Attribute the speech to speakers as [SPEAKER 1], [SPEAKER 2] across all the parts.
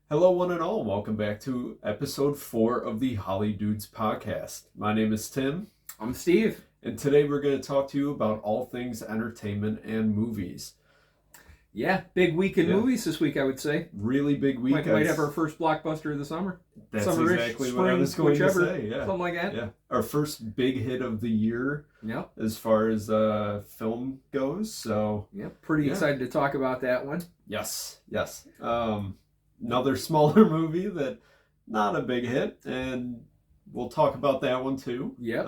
[SPEAKER 1] Hello, one and all. Welcome back to episode 4 of the HollyDudes podcast. My name is Tim.
[SPEAKER 2] I'm Steve.
[SPEAKER 1] And today we're going to talk to you about all things entertainment and movies.
[SPEAKER 2] Yeah, big week in movies this week, I would say.
[SPEAKER 1] Really big week.
[SPEAKER 2] Might have our first blockbuster of the summer.
[SPEAKER 1] That's
[SPEAKER 2] Summer-ish,
[SPEAKER 1] exactly
[SPEAKER 2] spring,
[SPEAKER 1] what I was going
[SPEAKER 2] whichever,
[SPEAKER 1] to say. Yeah.
[SPEAKER 2] Something like that.
[SPEAKER 1] Yeah. Our first big hit of the year as far as film goes. So,
[SPEAKER 2] pretty excited to talk about that one.
[SPEAKER 1] Yes. Another smaller movie that not a big hit, and we'll talk about that one too.
[SPEAKER 2] Yep.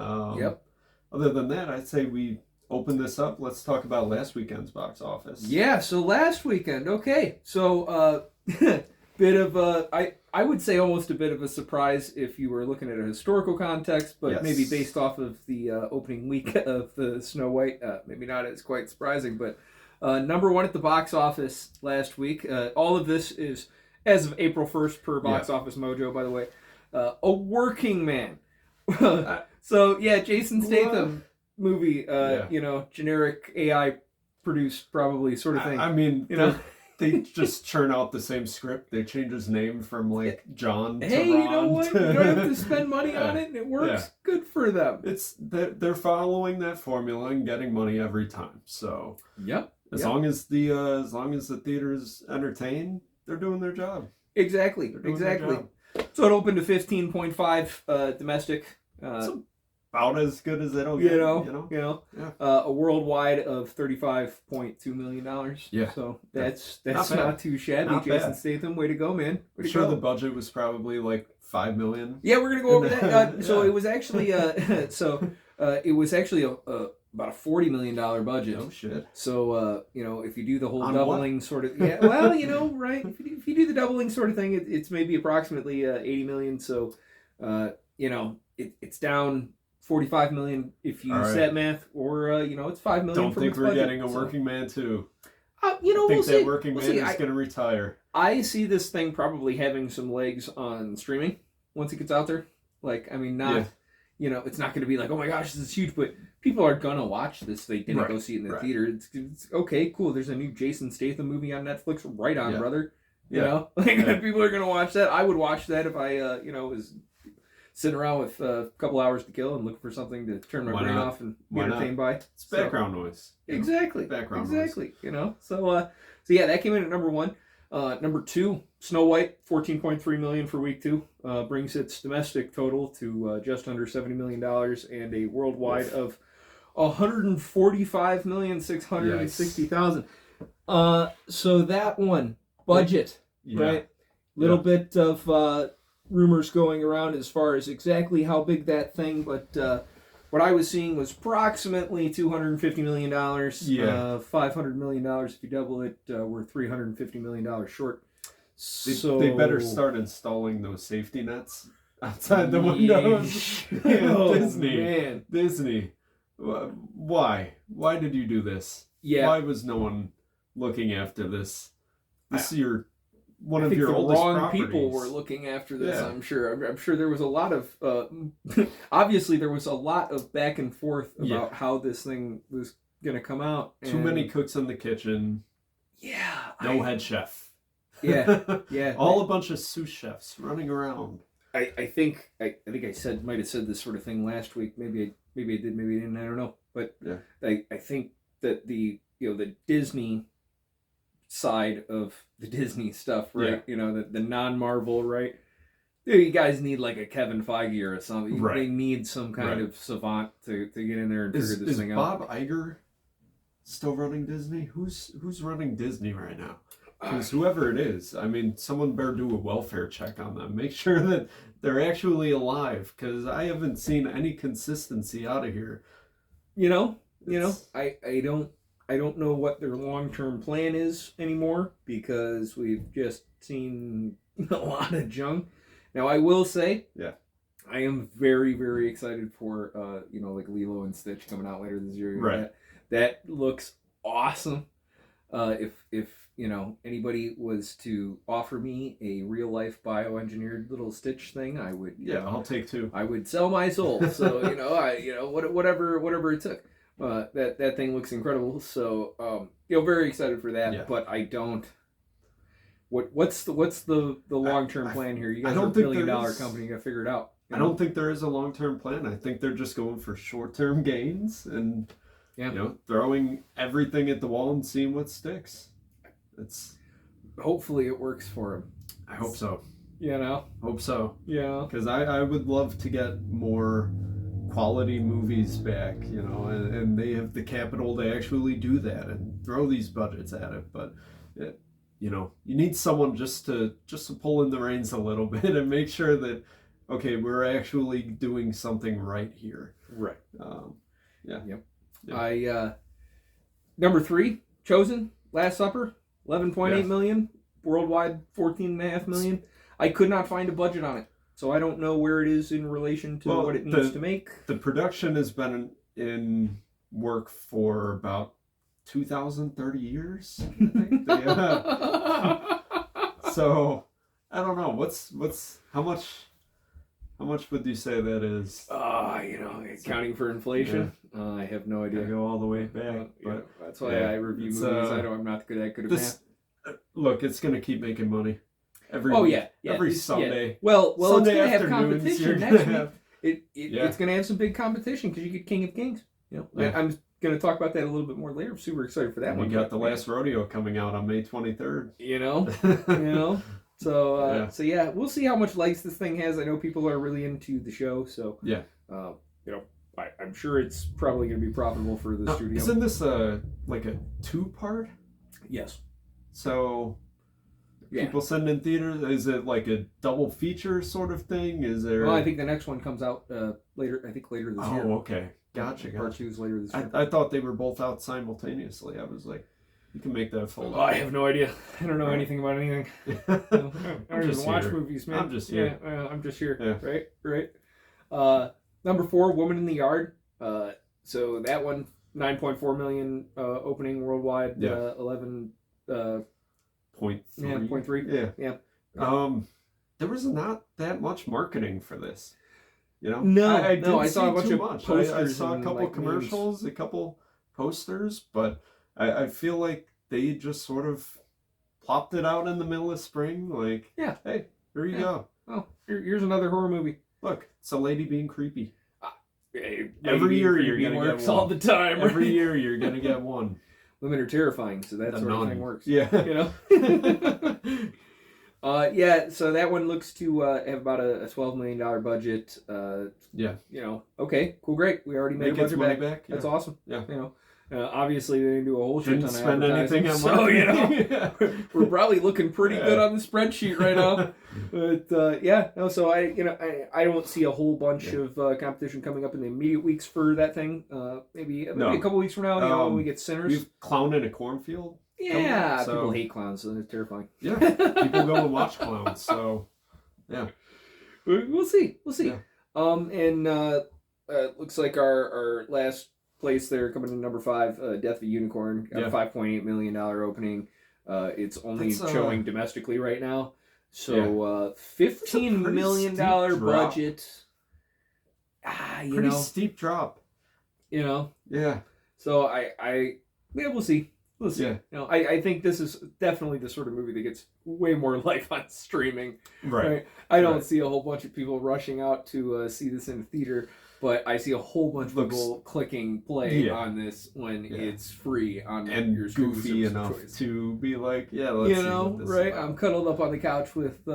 [SPEAKER 1] Other than that, I'd say we open this up. Let's talk about last weekend's box office.
[SPEAKER 2] Yeah, so last weekend, okay. So, bit of a, I would say almost a bit of a surprise if you were looking at a historical context, but maybe based off of the opening week of the Snow White, maybe not as quite surprising, but number one at the box office last week. All of this is as of April 1st per Box Office Mojo, by the way. A Working Man. So, Jason Statham movie, generic AI produced probably sort of thing.
[SPEAKER 1] I mean, they just churn out the same script. They change his name from John to Ron.
[SPEAKER 2] Hey, you know what? You don't have to spend money on it, and it works. Yeah. Good for them.
[SPEAKER 1] They're following that formula and getting money every time. So as long as the theaters entertain, they're doing their job.
[SPEAKER 2] Exactly. So it opened to 15.5 domestic.
[SPEAKER 1] About as good as it'll get.
[SPEAKER 2] A worldwide of $35.2 million.
[SPEAKER 1] Yeah.
[SPEAKER 2] So that's not too shabby.
[SPEAKER 1] Not
[SPEAKER 2] Jason
[SPEAKER 1] bad.
[SPEAKER 2] Statham, way to go, man.
[SPEAKER 1] I'm sure the budget was probably like $5 million.
[SPEAKER 2] Yeah, we're gonna go over that. So it was actually about a $40 million budget.
[SPEAKER 1] Oh shit.
[SPEAKER 2] So if you do the whole
[SPEAKER 1] On
[SPEAKER 2] doubling
[SPEAKER 1] what?
[SPEAKER 2] sort of right. If you do the doubling sort of thing, it's maybe approximately $80 million. So it's down $45 million if you use that math, or it's $5 million.
[SPEAKER 1] Don't think we're getting a Working Man too.
[SPEAKER 2] We'll see.
[SPEAKER 1] Working Man is going to retire.
[SPEAKER 2] I see this thing probably having some legs on streaming once it gets out there. It's not going to be like, oh my gosh, this is huge, but people are going to watch this. They didn't go see it in the theater. It's okay, cool. There's a new Jason Statham movie on Netflix. Right on, brother. People are going to watch that. I would watch that if I, was sitting around with a couple hours to kill and looking for something to turn my brain off and be entertained by.
[SPEAKER 1] It's background noise.
[SPEAKER 2] Exactly.
[SPEAKER 1] Background noise.
[SPEAKER 2] So that came in at number one. Number two, Snow White, $14.3 million for week 2, brings its domestic total to just under $70 million and a worldwide of $145,660,000. So that one, budget, right? Little bit of rumors going around as far as exactly how big that thing, but what I was seeing was approximately $250 million. $500 million if you double it. We're $350 million short.
[SPEAKER 1] They better start installing those safety nets outside the windows. Disney. Why? Why did you do this?
[SPEAKER 2] Yeah.
[SPEAKER 1] Why was no one looking after this? This is one of your oldest
[SPEAKER 2] wrong
[SPEAKER 1] properties.
[SPEAKER 2] People were looking after this. I'm sure there was a lot of obviously there was a lot of back and forth about how this thing was gonna come out.
[SPEAKER 1] Too many cooks in the kitchen. No head chef. All a bunch of sous chefs running around.
[SPEAKER 2] I think I might have said this sort of thing last week. Maybe I did, maybe I didn't. I don't know. But I think that the Disney side of the Disney stuff, right? The non-Marvel, right? You guys need like a Kevin Feige or something. Right. They need some kind of savant to get in there and figure this thing out.
[SPEAKER 1] Is Bob Iger still running Disney? Who's running Disney right now? Because whoever it is, I mean, someone better do a welfare check on them. Make sure that they're actually alive, because I haven't seen any consistency out of here.
[SPEAKER 2] I don't know what their long-term plan is anymore, because we've just seen a lot of junk. Now, I will say, I am very, very excited for, Lilo and Stitch coming out later this year.
[SPEAKER 1] Right.
[SPEAKER 2] That looks awesome. If anybody was to offer me a real-life bioengineered little Stitch thing, I would.
[SPEAKER 1] I'll take 2.
[SPEAKER 2] I would sell my soul. So whatever it took. That thing looks incredible. So very excited for that. But I don't what's the long-term plan here? You guys are a $1 billion company. You got to figure it out.
[SPEAKER 1] I don't think there is a long-term plan. I think they're just going for short-term gains and throwing everything at the wall and seeing what sticks.
[SPEAKER 2] Hopefully it works for them.
[SPEAKER 1] I hope so.
[SPEAKER 2] Hope
[SPEAKER 1] so.
[SPEAKER 2] Yeah.
[SPEAKER 1] Because I would love to get more quality movies back, and they have the capital to actually do that and throw these budgets at it. But you need someone just to pull in the reins a little bit and make sure that we're actually doing something right here.
[SPEAKER 2] Right.
[SPEAKER 1] Yep.
[SPEAKER 2] I number 3 chosen Last Supper, 11.8 million worldwide, 14.5 million. I could not find a budget on it, so I don't know where it is in relation to what it needs to make.
[SPEAKER 1] The production has been in work for about 2,030 years, I think. So I don't know. How much would you say that is?
[SPEAKER 2] Counting for inflation, I have no idea.
[SPEAKER 1] I go all the way back, but
[SPEAKER 2] that's why I review movies. I'm not that good at math.
[SPEAKER 1] Look, it's gonna keep making money. Every Sunday.
[SPEAKER 2] Yeah. Well,
[SPEAKER 1] Sunday
[SPEAKER 2] it's gonna have competition next week. It's gonna have some big competition because you get King of Kings. I'm gonna talk about that a little bit more later. I'm super excited for that one.
[SPEAKER 1] We got The Last Rodeo coming out on May 23rd.
[SPEAKER 2] So we'll see how much legs this thing has. I know people are really into the show, so I'm sure it's probably going to be profitable for the studio.
[SPEAKER 1] Isn't this like a 2-part?
[SPEAKER 2] Yes.
[SPEAKER 1] So people send in theaters. Is it like a double feature sort of thing? Is there?
[SPEAKER 2] Well, I think the next one comes out later. I think later this year.
[SPEAKER 1] Oh, okay. Gotcha.
[SPEAKER 2] Part 2 is later this year.
[SPEAKER 1] I thought they were both out simultaneously. I was like, you can make that full.
[SPEAKER 2] I have no idea. I don't know anything about anything. I don't even watch movies, man.
[SPEAKER 1] I'm just here.
[SPEAKER 2] I'm just here. Yeah. Right. Number 4, Woman in the Yard. So that one, 9.4 million opening worldwide.
[SPEAKER 1] Yeah.
[SPEAKER 2] 11.
[SPEAKER 1] 0.3.
[SPEAKER 2] Yeah, 0.3.
[SPEAKER 1] Yeah. There was not that much marketing for this.
[SPEAKER 2] No,
[SPEAKER 1] I
[SPEAKER 2] saw a bunch of posters.
[SPEAKER 1] I saw a couple commercials, a couple posters, but I feel like they just sort of plopped it out in the middle of spring. Like, hey, here you go.
[SPEAKER 2] Oh, here's another horror movie.
[SPEAKER 1] Look, it's a lady being creepy.
[SPEAKER 2] Every year you're gonna get one. All the time.
[SPEAKER 1] Every year you're gonna get one.
[SPEAKER 2] Women are terrifying, so that sort of thing works.
[SPEAKER 1] Yeah.
[SPEAKER 2] So that one looks to have about a $12 million budget. Okay, cool, great. We already made budget
[SPEAKER 1] money
[SPEAKER 2] back.
[SPEAKER 1] Yeah.
[SPEAKER 2] That's awesome.
[SPEAKER 1] Yeah.
[SPEAKER 2] Obviously they didn't do a whole shit
[SPEAKER 1] Didn't
[SPEAKER 2] ton of
[SPEAKER 1] spend anything on
[SPEAKER 2] marketing. So, we're probably looking pretty good on the spreadsheet right now. But so I don't see a whole bunch of competition coming up in the immediate weeks for that thing. Maybe a couple weeks from now, when we get Sinners.
[SPEAKER 1] We've Clown in a Cornfield.
[SPEAKER 2] Yeah, people hate clowns, so it's terrifying.
[SPEAKER 1] Yeah, people go and watch clowns, so yeah.
[SPEAKER 2] We'll see.
[SPEAKER 1] Yeah.
[SPEAKER 2] Looks like our last place there coming in number 5, Death of a Unicorn, got a $5.8 million opening. It's only showing domestically right now, so $15 million budget.
[SPEAKER 1] Pretty steep drop.
[SPEAKER 2] Yeah. So we'll see. We'll see.
[SPEAKER 1] Yeah.
[SPEAKER 2] I think this is definitely the sort of movie that gets way more life on streaming.
[SPEAKER 1] Right.
[SPEAKER 2] I don't see a whole bunch of people rushing out to see this in the theater, but I see a whole bunch of people clicking play on this when it's free on your
[SPEAKER 1] goofy enough to be like, let's see what this is about.
[SPEAKER 2] I'm cuddled up on the couch with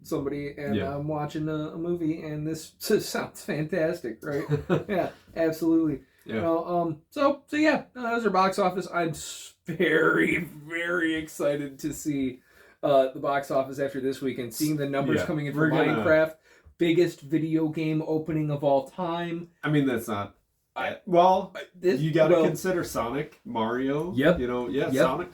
[SPEAKER 2] somebody and I'm watching a movie and this sounds fantastic, right? Yeah, absolutely.
[SPEAKER 1] Yeah.
[SPEAKER 2] So that was our box office. I'm very, very excited to see the box office after this week and seeing the numbers coming in for Minecraft. Biggest video game opening of all time.
[SPEAKER 1] I mean, that's not. You got to consider Sonic, Mario.
[SPEAKER 2] Yep.
[SPEAKER 1] Sonic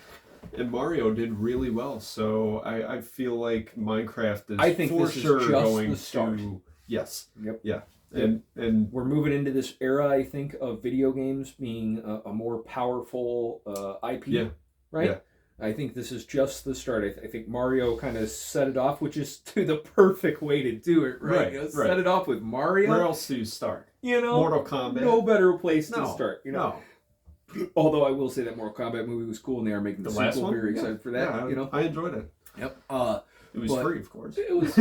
[SPEAKER 1] and Mario did really well. So I feel like Minecraft is for sure going to. Yes.
[SPEAKER 2] Yep.
[SPEAKER 1] Yeah. And
[SPEAKER 2] we're moving into this era, I think, of video games being a more powerful IP.
[SPEAKER 1] Yeah.
[SPEAKER 2] Right?
[SPEAKER 1] Yeah.
[SPEAKER 2] I think this is just the start. I think Mario kind of set it off, which is the perfect way to do it, right? Set it off with Mario.
[SPEAKER 1] Where else do you start? Mortal Kombat.
[SPEAKER 2] No better place to start.
[SPEAKER 1] No.
[SPEAKER 2] Although I will say that Mortal Kombat movie was cool, and they are making the
[SPEAKER 1] last
[SPEAKER 2] sequel.
[SPEAKER 1] one?
[SPEAKER 2] Very excited for that.
[SPEAKER 1] I enjoyed it.
[SPEAKER 2] Yep.
[SPEAKER 1] It was free, of course.
[SPEAKER 2] It was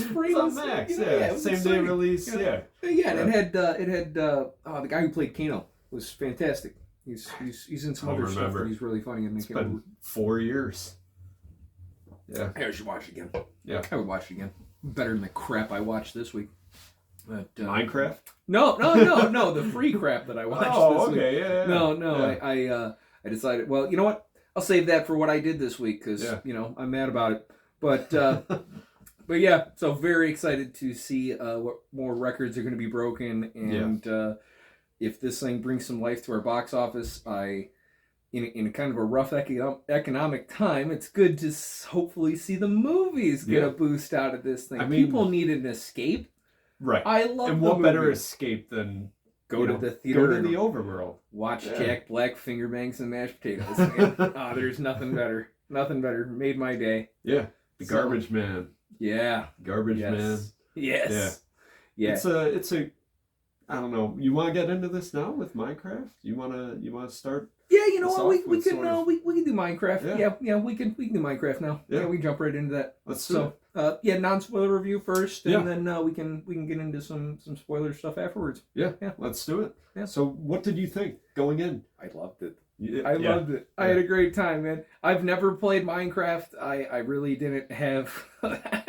[SPEAKER 2] free.
[SPEAKER 1] It's on Max, same day release,
[SPEAKER 2] and it had the guy who played Kano was fantastic. He's in some other stuff, and he's really funny.
[SPEAKER 1] It's been 4 years. Yeah,
[SPEAKER 2] I should watch it again.
[SPEAKER 1] Yeah,
[SPEAKER 2] I would watch it again. Better than the crap I watched this week. But,
[SPEAKER 1] Minecraft?
[SPEAKER 2] No, the free crap that I watched this week.
[SPEAKER 1] Yeah.
[SPEAKER 2] No, I decided, well, you know what? I'll save that for what I did this week because, I'm mad about it. But yeah, so very excited to see what more records are going to be broken. And if this thing brings some life to our box office, in a kind of a rough economic time, it's good to hopefully see the movies get a boost out of this thing. I mean, people need an escape.
[SPEAKER 1] Right.
[SPEAKER 2] I love
[SPEAKER 1] and what better escape than
[SPEAKER 2] go to the theater,
[SPEAKER 1] go to the overworld,
[SPEAKER 2] watch Jack Black finger bangs and mashed potatoes. There's nothing better. Nothing better. Made my day.
[SPEAKER 1] Yeah. The Garbage Man.
[SPEAKER 2] Yeah.
[SPEAKER 1] Garbage Man.
[SPEAKER 2] Yes. Yeah.
[SPEAKER 1] It's a I don't know. You want to get into this now with Minecraft? You want to start?
[SPEAKER 2] Yeah, you know what? We can do Minecraft. Yeah, we can do Minecraft now. Yeah, we can jump right into that.
[SPEAKER 1] Let's do it.
[SPEAKER 2] Non-spoiler review first, and then we can get into some spoiler stuff afterwards.
[SPEAKER 1] Yeah, let's do it. Yeah. So, what did you think going in?
[SPEAKER 2] I loved it. I loved it. I had a great time, man. I've never played Minecraft. I really didn't have,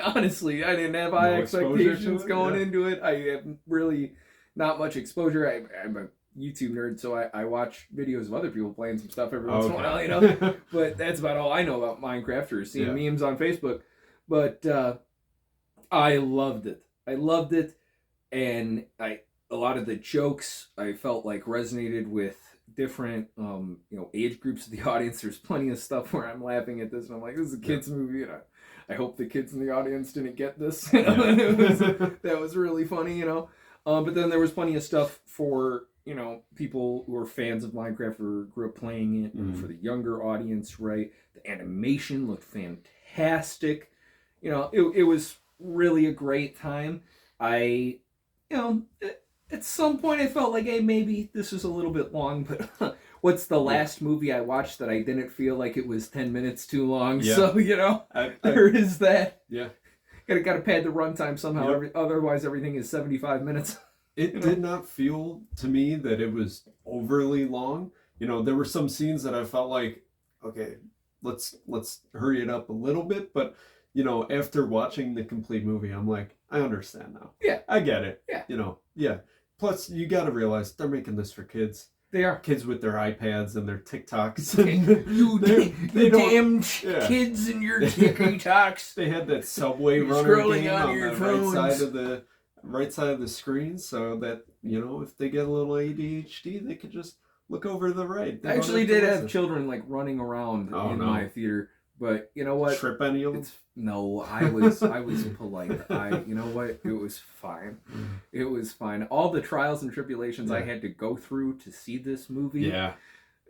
[SPEAKER 2] honestly, I didn't have high expectations going into it. I have really not much exposure. I'm a YouTube nerd, so I watch videos of other people playing some stuff every once in a while, but that's about all I know about Minecraft or seeing memes on Facebook. But I loved it. And a lot of the jokes I felt like resonated with different age groups of the audience. There's plenty of stuff where I'm laughing at this and I'm like, this is a kids movie, and I hope the kids in the audience didn't get this. That was really funny, but then there was plenty of stuff for people who are fans of Minecraft or grew up playing it, and for the younger audience, right? The animation looked fantastic. It was really a great time. At some point I felt like, hey, maybe this is a little bit long, but what's the last movie I watched that I didn't feel like it was 10 minutes too long? Yeah. So, there is that.
[SPEAKER 1] Yeah.
[SPEAKER 2] Got to pad the runtime somehow. Yep. Otherwise, everything is 75 minutes.
[SPEAKER 1] It did not feel to me that it was overly long. There were some scenes that I felt like, okay, let's hurry it up a little bit. But, after watching the complete movie, I'm like, I understand now.
[SPEAKER 2] Yeah.
[SPEAKER 1] I get it.
[SPEAKER 2] Yeah.
[SPEAKER 1] Plus, you got to realize they're making this for kids.
[SPEAKER 2] They are.
[SPEAKER 1] Kids with their iPads and their TikToks.
[SPEAKER 2] You damn kids and your TikToks.
[SPEAKER 1] They had that Subway runner
[SPEAKER 2] scrolling
[SPEAKER 1] game
[SPEAKER 2] on your
[SPEAKER 1] the
[SPEAKER 2] phones.
[SPEAKER 1] right side of the screen, so that if they get a little ADHD, they could just look over to the right.
[SPEAKER 2] I actually did have children like running around my theater, but you know what?
[SPEAKER 1] Trip any of them?
[SPEAKER 2] No, I was polite. You know what? It was fine. It was fine. All the trials and tribulations I had to go through to see this movie.
[SPEAKER 1] Yeah.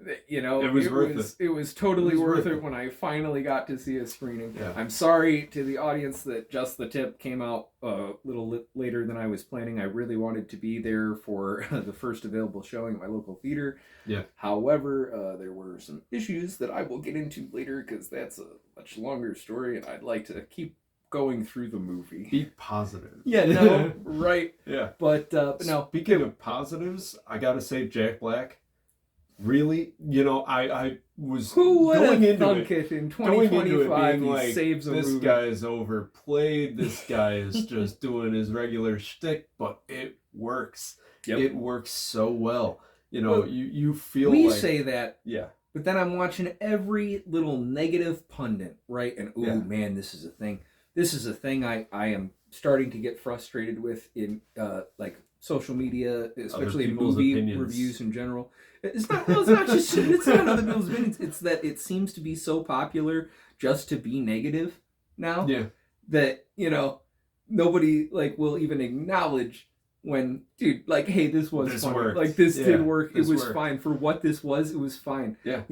[SPEAKER 2] It was worth it. It was totally worth it when I finally got to see a screening. Yeah. I'm sorry to the audience that Just the Tip came out a little later than I was planning. I really wanted to be there for the first available showing at my local theater.
[SPEAKER 1] Yeah.
[SPEAKER 2] However, there were some issues that I will get into later because that's a much longer story, and I'd like to keep going through the movie.
[SPEAKER 1] Be positive.
[SPEAKER 2] Yeah, no, right.
[SPEAKER 1] Yeah.
[SPEAKER 2] But no.
[SPEAKER 1] Speaking of positives, I gotta say Jack Black. Really, I was
[SPEAKER 2] going into it in 2025.
[SPEAKER 1] Being like,
[SPEAKER 2] saves a
[SPEAKER 1] this
[SPEAKER 2] movie.
[SPEAKER 1] Guy is overplayed. This guy is just doing his regular shtick, but it works. Yep. It works so well. You feel
[SPEAKER 2] we
[SPEAKER 1] like...
[SPEAKER 2] say that.
[SPEAKER 1] Yeah.
[SPEAKER 2] But then I'm watching every little negative pundit, right? And, man, this is a thing. This is a thing I am starting to get frustrated with in, social media, especially in movie reviews in general. It's not other people's opinions. It's that it seems to be so popular just to be negative now.
[SPEAKER 1] Yeah.
[SPEAKER 2] That, nobody, will even acknowledge when, dude, hey, this was fun.
[SPEAKER 1] Worked.
[SPEAKER 2] This did work. It was fine. For what this was, it was fine.
[SPEAKER 1] Yeah.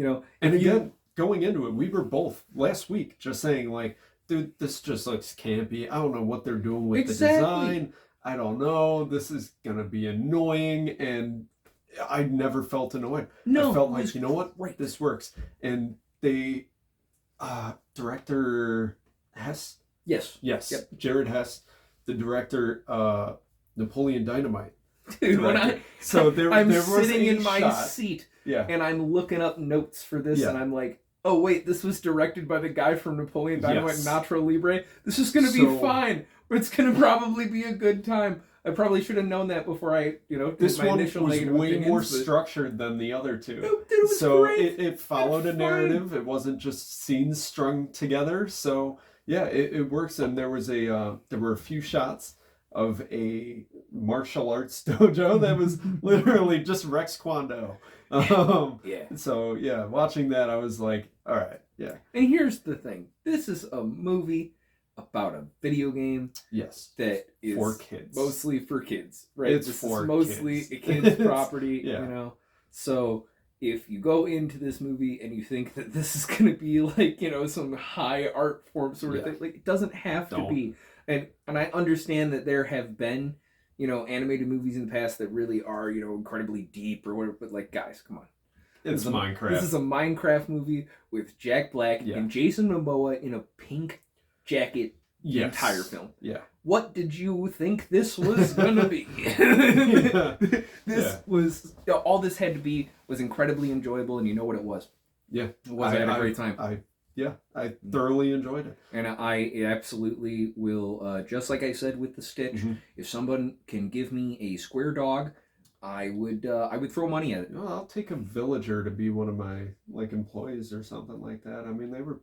[SPEAKER 1] And again, going into it, we were both last week just saying, dude, this just looks campy. I don't know what they're doing with the design. I don't know. This is going to be annoying. And I never felt annoyed.
[SPEAKER 2] No.
[SPEAKER 1] I felt like, you know what? Right. This works. And Director Hess.
[SPEAKER 2] Yes.
[SPEAKER 1] Yes.
[SPEAKER 2] Yep.
[SPEAKER 1] Jared Hess, the director, Napoleon Dynamite.
[SPEAKER 2] Dude, when I'm sitting in my seat, and I'm looking up notes for this, and I'm like, oh wait, this was directed by the guy from Napoleon Dynamite and Nacho Libre. This is gonna be fine. It's gonna probably be a good time. I probably should have known that before I, did
[SPEAKER 1] this
[SPEAKER 2] my
[SPEAKER 1] one
[SPEAKER 2] initial
[SPEAKER 1] was
[SPEAKER 2] negative
[SPEAKER 1] way
[SPEAKER 2] opinions,
[SPEAKER 1] more
[SPEAKER 2] but...
[SPEAKER 1] structured than the other two.
[SPEAKER 2] It was
[SPEAKER 1] so
[SPEAKER 2] great.
[SPEAKER 1] It followed a narrative. It wasn't just scenes strung together. So yeah, it works. And there was there were a few shots of a martial arts dojo that was literally just Rex Kwon Do. So yeah, watching that, I was like, all right, yeah.
[SPEAKER 2] And here's the thing: this is a movie about a video game.
[SPEAKER 1] Yes.
[SPEAKER 2] That is
[SPEAKER 1] for kids.
[SPEAKER 2] Mostly for kids, right?
[SPEAKER 1] It's
[SPEAKER 2] this
[SPEAKER 1] for
[SPEAKER 2] is mostly
[SPEAKER 1] kids.
[SPEAKER 2] a kid's property,
[SPEAKER 1] Yeah.
[SPEAKER 2] So if you go into this movie and you think that this is going to be like, some high art form sort of thing, like, it doesn't have to be. And I understand that there have been, animated movies in the past that really are, incredibly deep or whatever, but like, guys, come on.
[SPEAKER 1] It's Minecraft.
[SPEAKER 2] This is a Minecraft movie with Jack Black and Jason Momoa in a pink jacket the entire film.
[SPEAKER 1] Yeah.
[SPEAKER 2] What did you think this was gonna be? This was all this had to be was incredibly enjoyable, and you know what it was.
[SPEAKER 1] Yeah.
[SPEAKER 2] It was. I had a great time.
[SPEAKER 1] I thoroughly enjoyed it.
[SPEAKER 2] And I absolutely will, just like I said with the Stitch, if someone can give me a square dog, I would throw money at it.
[SPEAKER 1] No, I'll take a villager to be one of my employees or something like that. I mean, they were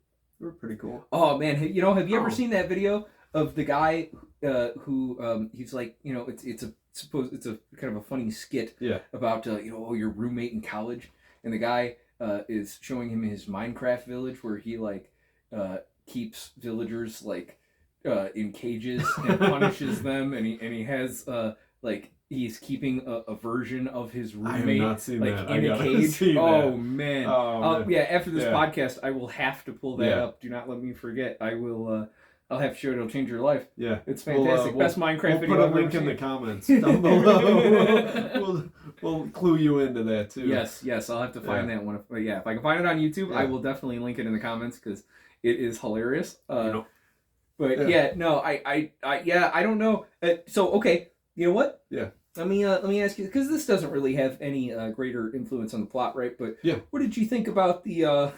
[SPEAKER 1] pretty cool.
[SPEAKER 2] Oh man, have you ever seen that video of the guy who he's like, it's a kind of a funny skit about your roommate in college, and the guy is showing him his Minecraft village where he keeps villagers in cages and punishes them, and he has he's keeping a version of his roommate
[SPEAKER 1] I have not seen that.
[SPEAKER 2] in a cage.
[SPEAKER 1] Oh
[SPEAKER 2] man.
[SPEAKER 1] man.
[SPEAKER 2] Yeah, after this podcast I will have to pull that up. Do not let me forget. I will I'll have to show it. It'll change your life.
[SPEAKER 1] Yeah.
[SPEAKER 2] It's fantastic. Best Minecraft video.
[SPEAKER 1] We'll put a link in the comments down below. we'll clue you into that too.
[SPEAKER 2] Yes, I'll have to find that one. But if I can find it on YouTube, I will definitely link it in the comments because it is hilarious. I don't know. So okay, you know what?
[SPEAKER 1] Yeah.
[SPEAKER 2] Let me ask you, because this doesn't really have any greater influence on the plot, right? But what did you think about the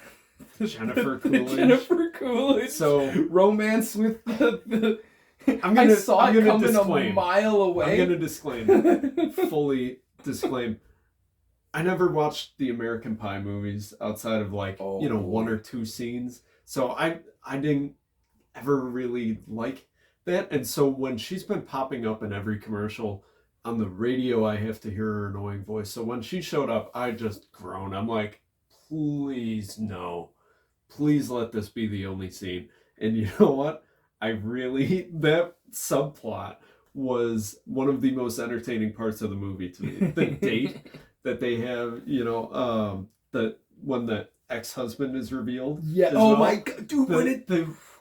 [SPEAKER 1] Jennifer Coolidge?
[SPEAKER 2] Jennifer Coolidge.
[SPEAKER 1] So
[SPEAKER 2] romance with the
[SPEAKER 1] I
[SPEAKER 2] saw it coming a mile away.
[SPEAKER 1] I'm gonna disclaim. Fully disclaim. I never watched the American Pie movies outside of one or two scenes. So I didn't ever really like that. And so when she's been popping up in every commercial on the radio, I have to hear her annoying voice. So when she showed up, I just groaned. I'm like, please no. Please let this be the only scene. And you know what? That subplot was one of the most entertaining parts of the movie to me. The date that they have, when the ex-husband is revealed.
[SPEAKER 2] Yeah. Oh my god, dude!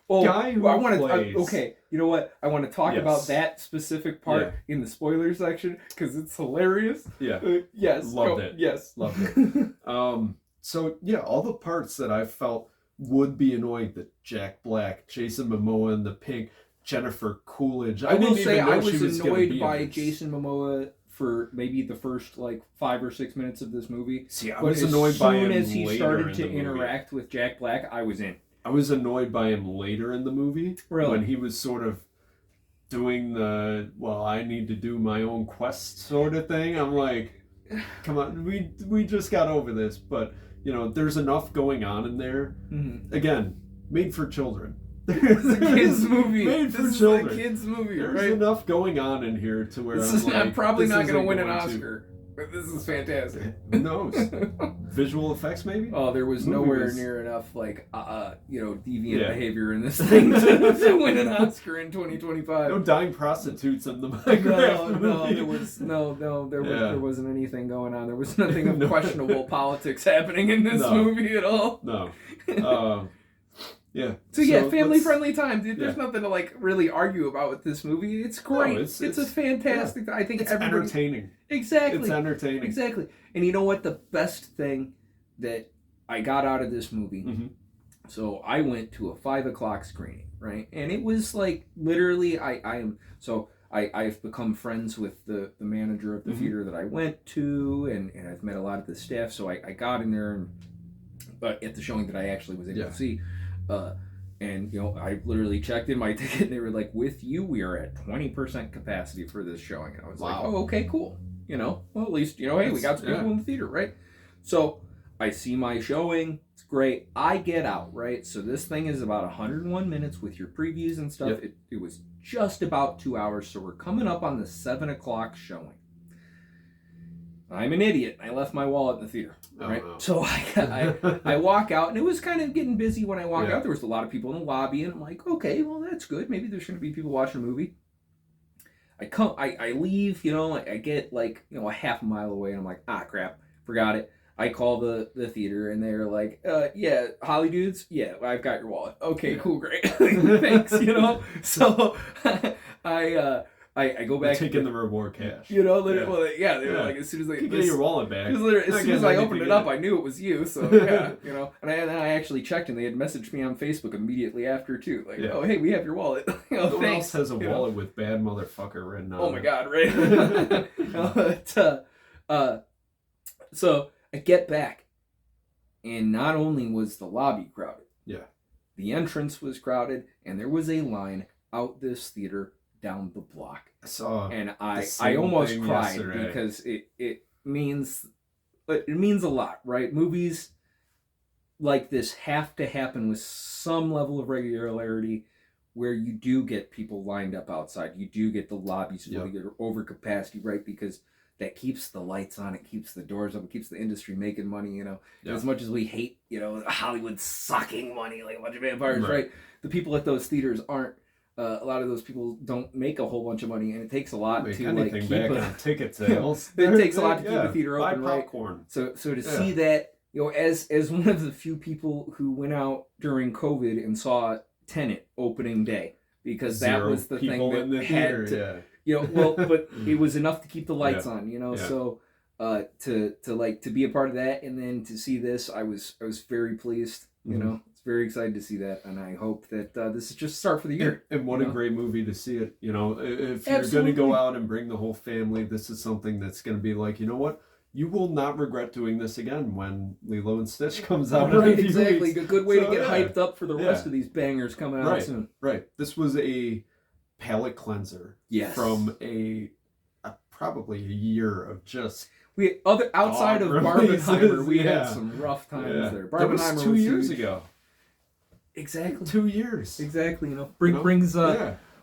[SPEAKER 1] Guy who plays.
[SPEAKER 2] Okay, you know what? I want to talk about that specific part in the spoiler section because it's hilarious.
[SPEAKER 1] Yeah.
[SPEAKER 2] Yes.
[SPEAKER 1] Loved it.
[SPEAKER 2] Yes.
[SPEAKER 1] Loved it. So yeah, all the parts that I felt would be annoying, the Jack Black, Jason Momoa in the pink, Jennifer Coolidge.
[SPEAKER 2] I will say I was annoyed by Jason Momoa for maybe the first 5 or 6 minutes of this movie.
[SPEAKER 1] See, I was annoyed by him
[SPEAKER 2] as soon as he started to
[SPEAKER 1] movie.
[SPEAKER 2] Interact with Jack Black, I was in.
[SPEAKER 1] I was annoyed by him later in the movie.
[SPEAKER 2] Really?
[SPEAKER 1] When he was sort of doing I need to do my own quest sort of thing. I'm like, come on, we just got over this. But, there's enough going on in there. Mm-hmm. Again, made for children.
[SPEAKER 2] It's a kid's movie.
[SPEAKER 1] Made for children.
[SPEAKER 2] It's a kid's movie,
[SPEAKER 1] There's
[SPEAKER 2] right?
[SPEAKER 1] enough going on in here to where
[SPEAKER 2] I'm probably not going to win an Oscar. But this is fantastic.
[SPEAKER 1] Who knows? Visual effects, maybe?
[SPEAKER 2] Oh, there was nowhere near enough, deviant behavior in this thing to win an Oscar in 2025.
[SPEAKER 1] No dying prostitutes in the Minecraft movie.
[SPEAKER 2] There wasn't anything going on. There was nothing of questionable politics happening in this movie at all.
[SPEAKER 1] No. Yeah.
[SPEAKER 2] So family-friendly time, dude. There's nothing to really argue about with this movie. It's great. No, it's a fantastic. I think
[SPEAKER 1] it's entertaining.
[SPEAKER 2] Exactly.
[SPEAKER 1] It's entertaining.
[SPEAKER 2] Exactly. And you know what? The best thing that I got out of this movie So I went to a 5 o'clock screening, right? And it was like literally, I've become friends with the manager of the theater that I went to, and I've met a lot of the staff. So I got in there, but at the showing that I actually was able to see, and I literally checked in my ticket, and they were like, "With you, we are at 20% capacity for this showing." And I was like, "Oh, okay, cool." Well, at least hey, we got some people in the theater, right? So I see my showing. It's great. I get out, right? So this thing is about 101 minutes with your previews and stuff. Yep. It was just about 2 hours, so we're coming up on the 7 o'clock showing. I'm an idiot. I left my wallet in the theater, right? Oh, no. So I walk out, and it was kind of getting busy when I walked out. There was a lot of people in the lobby, and I'm like, okay, well, that's good. Maybe there's going to be people watching a movie. I leave, I get like, a half a mile away, and I'm like, crap, forgot it. I call the theater, and they're like, yeah, HollyDudes, yeah, I've got your wallet. Okay, cool, great. Thanks, So I go back.
[SPEAKER 1] Taking the reward cash.
[SPEAKER 2] Literally, they were like, as soon as they
[SPEAKER 1] get your wallet back.
[SPEAKER 2] As soon as I opened it up, I knew it was you. So and then I actually checked, and they had messaged me on Facebook immediately after too, like, oh hey, we have your wallet.
[SPEAKER 1] Who else has a wallet with "bad motherfucker" written on it?
[SPEAKER 2] Oh my god, right? So I get back, and not only was the lobby crowded, the entrance was crowded, and there was a line out this theater down the block.
[SPEAKER 1] I saw,
[SPEAKER 2] and I almost cried yesterday. Because it means a lot, right? Movies like this have to happen with some level of regularity, where you do get people lined up outside, you do get the lobbies fully over capacity, right? Because that keeps the lights on, it keeps the doors up, it keeps the industry making money, As much as we hate, Hollywood sucking money like a bunch of vampires, right? The people at those theaters aren't. A lot of those people don't make a whole bunch of money, and it takes a lot to keep
[SPEAKER 1] back on ticket sales.
[SPEAKER 2] It takes a lot to keep a theater open,
[SPEAKER 1] buy popcorn.
[SPEAKER 2] Right? So to see that, as one of the few people who went out during COVID and saw Tenet opening day, because that was the thing that had to. But it was enough to keep the lights on, So to be a part of that, and then to see this, I was very pleased. It's very excited to see that, and I hope that this is just a start for the year.
[SPEAKER 1] And what a great movie to see it. If you're going to go out and bring the whole family, this is something that's going to be like, what? You will not regret doing this again when Lilo and Stitch comes out.
[SPEAKER 2] Right, exactly. A good way to get hyped up for the rest of these bangers coming out soon.
[SPEAKER 1] Right. This was a palate cleanser from probably a year of just
[SPEAKER 2] outside of Barbenheimer, we had some rough times there.
[SPEAKER 1] Barbenheimer was 2 years ago.
[SPEAKER 2] Exactly.
[SPEAKER 1] 2 years.
[SPEAKER 2] Exactly. Brings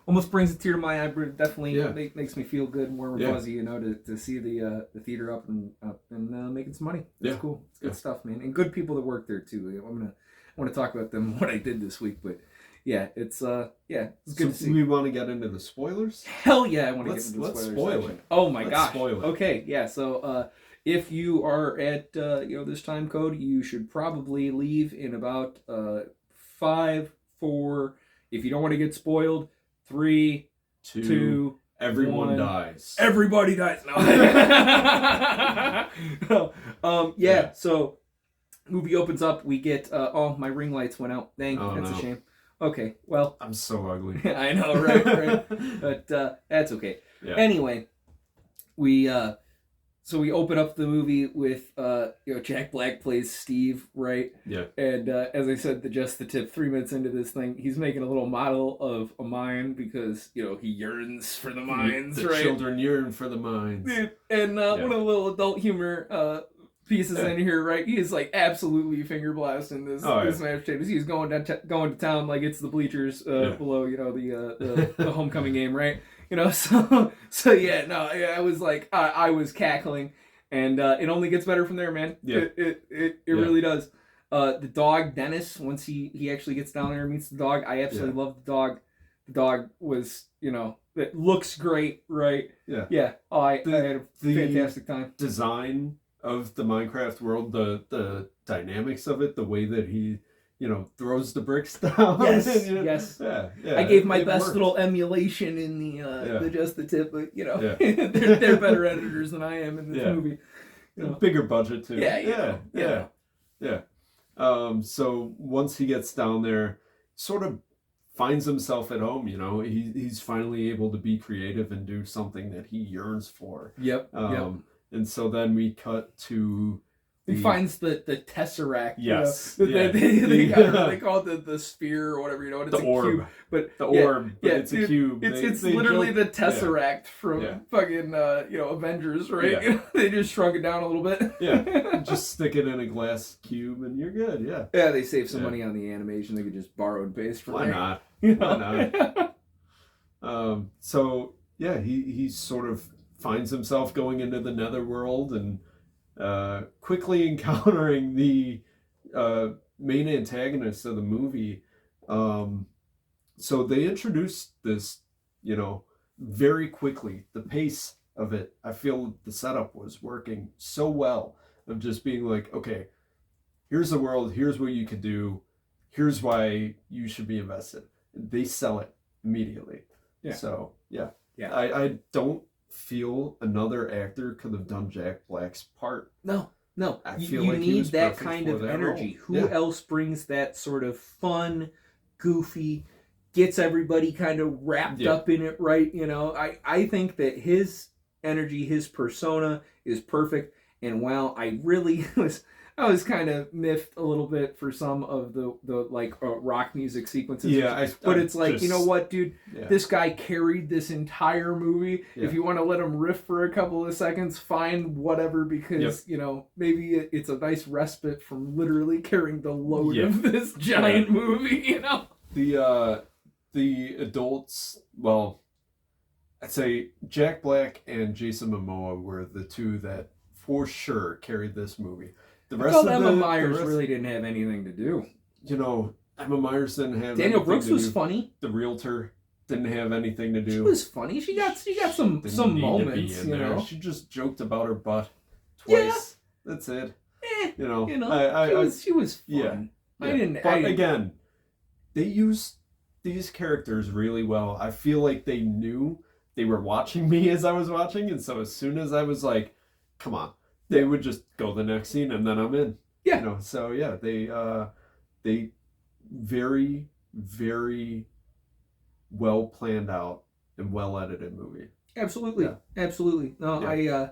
[SPEAKER 2] almost brings a tear to my eye. But definitely makes me feel good, warm and fuzzy. To see the theater up and making some money. It's cool. It's good stuff, man, and good people that work there too. I want to talk about them, what I did this week, but. Yeah, it's good to see.
[SPEAKER 1] We want to get into the spoilers?
[SPEAKER 2] Hell yeah, I want to get into the spoilers.
[SPEAKER 1] Let's spoil it.
[SPEAKER 2] Oh my gosh.
[SPEAKER 1] Spoil it.
[SPEAKER 2] Okay, yeah. So if you are at this time code, you should probably leave in about 5, 4. If you don't want to get spoiled, 3, 2.
[SPEAKER 1] Everyone
[SPEAKER 2] 1.
[SPEAKER 1] dies.
[SPEAKER 2] Everybody dies. No. So movie opens up. We get my ring lights went out. Dang, that's a shame. Okay, well,
[SPEAKER 1] I'm so ugly.
[SPEAKER 2] I know, right? But that's okay. Yeah. Anyway, we open up the movie with Jack Black plays Steve, right?
[SPEAKER 1] Yeah.
[SPEAKER 2] And as I said, just the tip, 3 minutes into this thing, he's making a little model of a mine because he yearns for the mines,
[SPEAKER 1] the
[SPEAKER 2] right?
[SPEAKER 1] Children yearn for the mines.
[SPEAKER 2] And one of the little adult humor pieces in here, right? He is like absolutely finger blasting this mashed potatoes. He's going to town like it's the bleachers below, the homecoming game, right? So yeah, no, I was like, I was cackling, and it only gets better from there, man. Yeah. It really does. The dog Dennis, once he actually gets down there and meets the dog, I absolutely love the dog. The dog was, it looks great, right? Yeah. Yeah. Oh, I had a fantastic time.
[SPEAKER 1] Design of the Minecraft world, the dynamics of it, the way that he, throws the bricks down.
[SPEAKER 2] Yes, yes. Yeah, I gave my best little emulation in the just the tip, but they're better editors than I am in this movie.
[SPEAKER 1] Bigger budget too.
[SPEAKER 2] Yeah.
[SPEAKER 1] So once he gets down there, sort of finds himself at home. You know, he's finally able to be creative and do something that he yearns for.
[SPEAKER 2] Yep.
[SPEAKER 1] And so then we cut to.
[SPEAKER 2] He finds the tesseract.
[SPEAKER 1] Yes.
[SPEAKER 2] You know, they call it the sphere or whatever. You know, it's
[SPEAKER 1] the
[SPEAKER 2] a
[SPEAKER 1] orb.
[SPEAKER 2] Cube, but
[SPEAKER 1] the orb. But
[SPEAKER 2] yeah,
[SPEAKER 1] it's a cube.
[SPEAKER 2] It's literally the tesseract from fucking Avengers, right?
[SPEAKER 1] Yeah.
[SPEAKER 2] They just shrunk it down a little bit.
[SPEAKER 1] Yeah. Just stick it in a glass cube and you're good. Yeah.
[SPEAKER 2] Yeah, they save some money on the animation. They could just borrow and paste from
[SPEAKER 1] Why
[SPEAKER 2] there.
[SPEAKER 1] not?
[SPEAKER 2] You
[SPEAKER 1] Why
[SPEAKER 2] know?
[SPEAKER 1] not? So yeah, he sort of finds himself going into the netherworld and quickly encountering the main antagonist of the movie. So they introduced this, you know, very quickly. The pace of it, I feel the setup was working so well of just being like, okay, here's the world, here's what you could do, here's why you should be invested. They sell it immediately.
[SPEAKER 2] Yeah.
[SPEAKER 1] So yeah.
[SPEAKER 2] I
[SPEAKER 1] don't feel another actor could have done Jack Black's part.
[SPEAKER 2] No.
[SPEAKER 1] I feel
[SPEAKER 2] you
[SPEAKER 1] like he
[SPEAKER 2] need
[SPEAKER 1] was
[SPEAKER 2] that
[SPEAKER 1] perfect
[SPEAKER 2] kind
[SPEAKER 1] for
[SPEAKER 2] of
[SPEAKER 1] that
[SPEAKER 2] energy.
[SPEAKER 1] role.
[SPEAKER 2] Who else brings that sort of fun, goofy, gets everybody kind of wrapped up in it, right? You know, I think that his energy, his persona is perfect. And while I really I was kind of miffed a little bit for some of the like rock music sequences.
[SPEAKER 1] Yeah,
[SPEAKER 2] but it's like, you know what, dude? Yeah. This guy carried this entire movie. Yeah. If you want to let him riff for a couple of seconds, fine, whatever, because, you know, maybe it's a nice respite from literally carrying the load of this giant movie, you know?
[SPEAKER 1] The adults, well, I'd say Jack Black and Jason Momoa were the two that for sure carried this movie. The rest of
[SPEAKER 2] Emma Myers really didn't have anything to do.
[SPEAKER 1] You know, Emma Myers didn't have.
[SPEAKER 2] Daniel Brooks was funny.
[SPEAKER 1] The realtor didn't have anything to do.
[SPEAKER 2] She was funny. She got some moments. You know,
[SPEAKER 1] she just joked about her butt twice. Yeah. That's it. You know,
[SPEAKER 2] she was fun.
[SPEAKER 1] Yeah. But again, they used these characters really well. I feel like they knew they were watching me as I was watching, and so as soon as I was like, "Come on." They would just go the next scene and then I'm in.
[SPEAKER 2] Yeah.
[SPEAKER 1] You know, so yeah, they very, very well planned out and well edited movie.
[SPEAKER 2] Absolutely. Yeah. Absolutely. No, I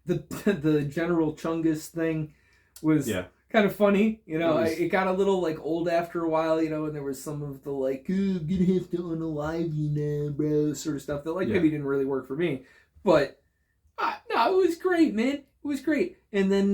[SPEAKER 2] the General Chungus thing was kind of funny. You know, it got a little like old after a while, you know, and there was some of the like, you're gonna have to unalive you now, bro, sort of stuff that like maybe didn't really work for me. But no, it was great, man. It was great. And then,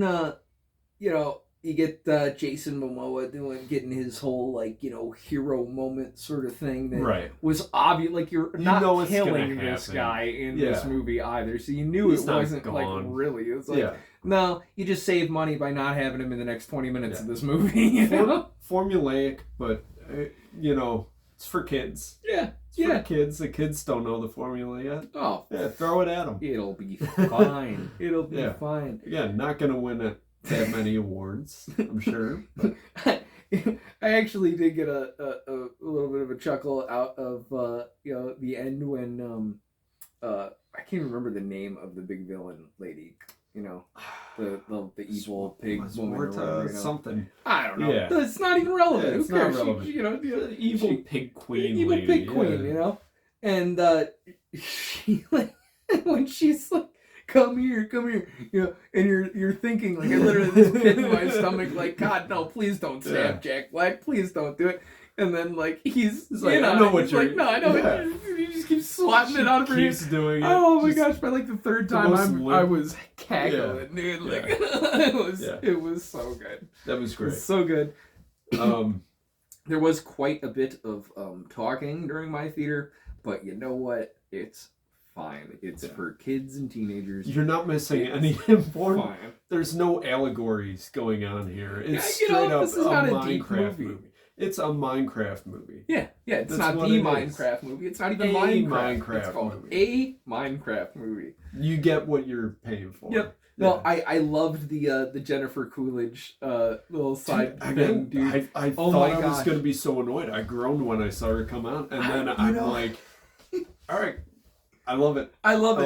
[SPEAKER 2] you know, you get Jason Momoa getting his whole, like, you know, hero moment sort of thing that was obvious. Like, you're not killing this guy in this movie either. So you knew it wasn't, like, really. It was like, no, you just save money by not having him in the next 20 minutes of this movie. You know?
[SPEAKER 1] Formulaic, but, you know, it's for kids.
[SPEAKER 2] Yeah.
[SPEAKER 1] For kids. The kids don't know the formula yet.
[SPEAKER 2] Oh.
[SPEAKER 1] Yeah, throw it at them.
[SPEAKER 2] It'll be fine. It'll be fine.
[SPEAKER 1] Again, not going to win that many awards, I'm sure. But.
[SPEAKER 2] I actually did get a little bit of a chuckle out of, you know, the end when, I can't remember the name of the big villain lady. You know, the evil pig woman or whatever, you know.
[SPEAKER 1] Something.
[SPEAKER 2] I don't know. Yeah. It's not even relevant.
[SPEAKER 1] Who cares? Not relevant.
[SPEAKER 2] You know,
[SPEAKER 1] the evil pig queen.
[SPEAKER 2] Evil pig queen, you know. And she like when she's like, come here, you know, and you're thinking like, I literally this pit in my stomach, like, God, no, please don't stab Jack Black, please don't do it. And then like he's
[SPEAKER 1] like, I know what you're
[SPEAKER 2] like, no, I know you just keep swatting it out of her.
[SPEAKER 1] Keeps doing it.
[SPEAKER 2] Oh my gosh! By like the third time, I was cackling, dude. Like it was so good.
[SPEAKER 1] That was great.
[SPEAKER 2] It was so good. There was quite a bit of talking during my theater, but you know what? It's fine. It's for kids and teenagers.
[SPEAKER 1] You're not missing any important. Fine. There's no allegories going on here. It's straight up
[SPEAKER 2] this is not a
[SPEAKER 1] Minecraft movie. It's a Minecraft movie.
[SPEAKER 2] Yeah. It's not the Minecraft movie. It's not even Minecraft. It's called a Minecraft movie.
[SPEAKER 1] You get what you're paying for.
[SPEAKER 2] Yep. No, I loved the Jennifer Coolidge little side thing, dude.
[SPEAKER 1] I thought I was going to be so annoyed. I groaned when I saw her come out, and then I'm like, all right, I love it.
[SPEAKER 2] I love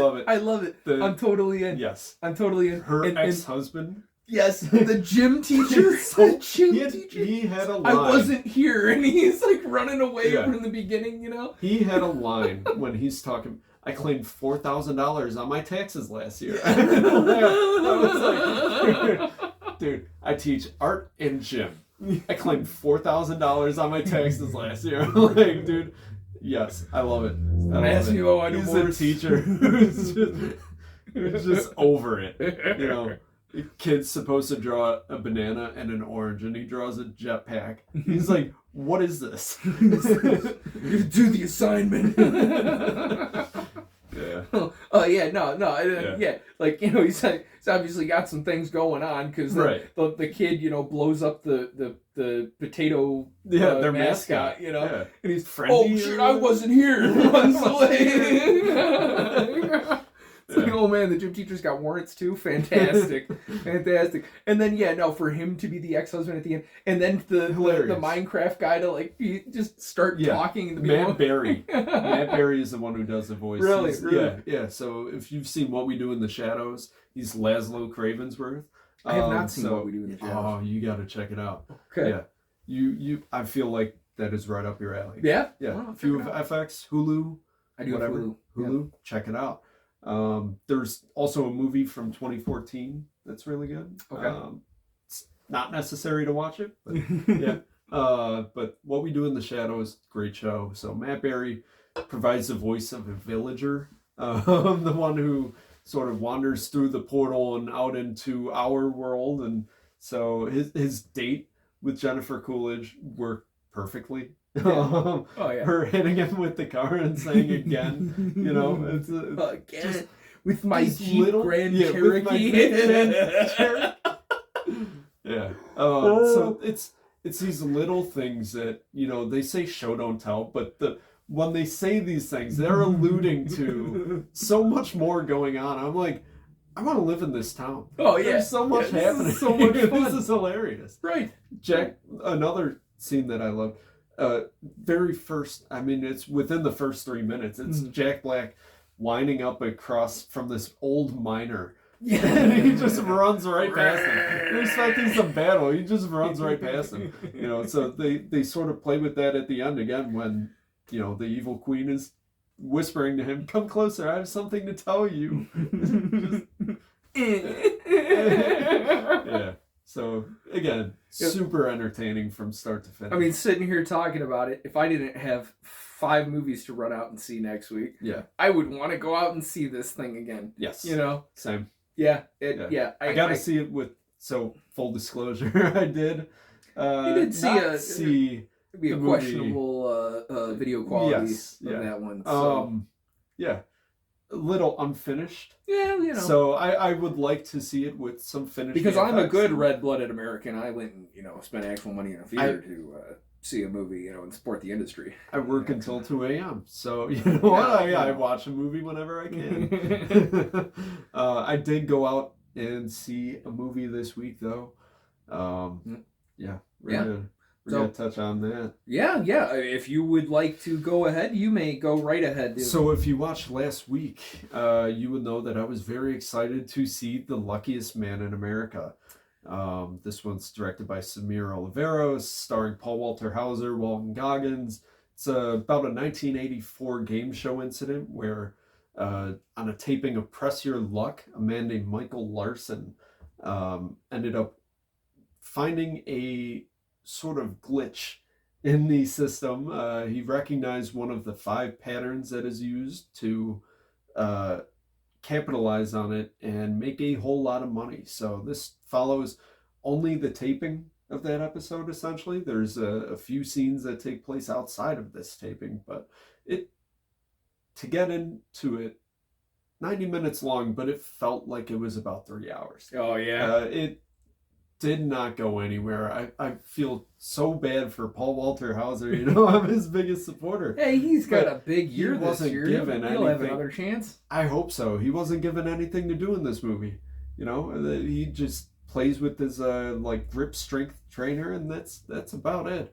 [SPEAKER 2] it. I'm totally in.
[SPEAKER 1] Yes.
[SPEAKER 2] I'm totally in.
[SPEAKER 1] Her ex-husband.
[SPEAKER 2] Yes, the gym teacher.
[SPEAKER 1] So,
[SPEAKER 2] The gym
[SPEAKER 1] he
[SPEAKER 2] teacher.
[SPEAKER 1] had a line.
[SPEAKER 2] I wasn't here, and he's like running away
[SPEAKER 1] Yeah.
[SPEAKER 2] from the beginning, you know?
[SPEAKER 1] He had a line when he's talking. I claimed $4,000 on my taxes last year. I was like, dude, I teach art and gym. I claimed $4,000 on my taxes last year. Like, dude, yes, I love it. I love
[SPEAKER 2] Ask
[SPEAKER 1] it.
[SPEAKER 2] me about my
[SPEAKER 1] He's
[SPEAKER 2] divorce.
[SPEAKER 1] a teacher who's just over it. You know, the kid's supposed to draw a banana and an orange, and he draws a jetpack. He's like, "What is this?"
[SPEAKER 2] You do the assignment.
[SPEAKER 1] Yeah.
[SPEAKER 2] Oh yeah, no, yeah. Like, you know, he's obviously got some things going on because the kid, you know, blows up the potato
[SPEAKER 1] their
[SPEAKER 2] mascot, you know,
[SPEAKER 1] yeah.
[SPEAKER 2] and he's
[SPEAKER 1] Friendly
[SPEAKER 2] oh shit, I wasn't here. Runs away. It's like, oh man, the gym teacher's got warrants too. Fantastic. And then for him to be the ex-husband at the end, and then the Minecraft guy to like just start talking in the
[SPEAKER 1] Matt Berry. Matt Berry is the one who does the voice.
[SPEAKER 2] Really?
[SPEAKER 1] Yeah. So if you've seen What We Do in the Shadows, he's Laszlo Cravensworth.
[SPEAKER 2] I have not seen What We Do in the Shadows.
[SPEAKER 1] Oh, you got to check it out.
[SPEAKER 2] Okay.
[SPEAKER 1] Yeah. You. I feel like that is right up your alley.
[SPEAKER 2] Yeah.
[SPEAKER 1] Yeah.
[SPEAKER 2] Well,
[SPEAKER 1] if you have FX, Hulu,
[SPEAKER 2] I do
[SPEAKER 1] whatever,
[SPEAKER 2] have
[SPEAKER 1] Hulu, check it out. There's also a movie from 2014 that's really good.
[SPEAKER 2] Okay.
[SPEAKER 1] It's not necessary to watch it, but yeah. But What We Do in the Shadows, great show. So Matt Berry provides the voice of a villager, the one who sort of wanders through the portal and out into our world, and so his date with Jennifer Coolidge worked perfectly.
[SPEAKER 2] Oh yeah.
[SPEAKER 1] Her hitting him with the car and saying again, you know, it's
[SPEAKER 2] again with my Jeep Grand Cherokee.
[SPEAKER 1] Yeah. So it's these little things that, you know, they say show don't tell, but when they say these things, they're alluding to so much more going on. I'm like, I want to live in this town.
[SPEAKER 2] Oh yeah.
[SPEAKER 1] There's so much happening.
[SPEAKER 2] This is so much fun.
[SPEAKER 1] This is hilarious.
[SPEAKER 2] Right.
[SPEAKER 1] Jack, another scene that I love. Very first, I mean, it's within the first 3 minutes. It's Jack Black winding up across from this old miner. Yeah. And he just runs right past him. You're expecting some battle. He just runs right past him. You know, so they sort of play with that at the end again when, you know, the evil queen is whispering to him, "Come closer, I have something to tell you." Yeah. So again, super entertaining from start to finish.
[SPEAKER 2] I mean, sitting here talking about it, if I didn't have 5 movies to run out and see next week, I would want to go out and see this thing again.
[SPEAKER 1] Yes.
[SPEAKER 2] You know?
[SPEAKER 1] Same.
[SPEAKER 2] Yeah.
[SPEAKER 1] I got to see it with, so full disclosure, I did.
[SPEAKER 2] You did
[SPEAKER 1] see
[SPEAKER 2] it'd be a questionable video quality of that one. So.
[SPEAKER 1] Yeah. A little unfinished.
[SPEAKER 2] Yeah, you know.
[SPEAKER 1] So I would like to see it with some finished.
[SPEAKER 2] Because I'm a good red-blooded American. I went and, you know, spent actual money in a theater to see a movie, you know, and support the industry.
[SPEAKER 1] I work until 2 a.m. So, you know what? I watch a movie whenever I can. I did go out and see a movie this week, though. We're going to touch on that. Yeah.
[SPEAKER 2] If you would like to go ahead, you may go right ahead.
[SPEAKER 1] So if you watched last week, you would know that I was very excited to see The Luckiest Man in America. This one's directed by Samir Oliveros, starring Paul Walter Hauser, Walton Goggins. It's about a 1984 game show incident where on a taping of Press Your Luck, a man named Michael Larson ended up finding a sort of glitch in the system. He recognized one of the 5 patterns that is used to capitalize on it and make a whole lot of money. So this follows only the taping of that episode, essentially. There's a few scenes that take place outside of this taping, but to get into it, 90 minutes long, but it felt like it was about 3 hours.
[SPEAKER 2] Oh yeah.
[SPEAKER 1] It did not go anywhere. I feel so bad for Paul Walter Hauser. You know, I'm his biggest supporter.
[SPEAKER 2] Hey, he's got a big year this year.
[SPEAKER 1] He'll
[SPEAKER 2] have another chance.
[SPEAKER 1] I hope so. He wasn't given anything to do in this movie. You know, he just plays with his grip strength trainer, and that's about it.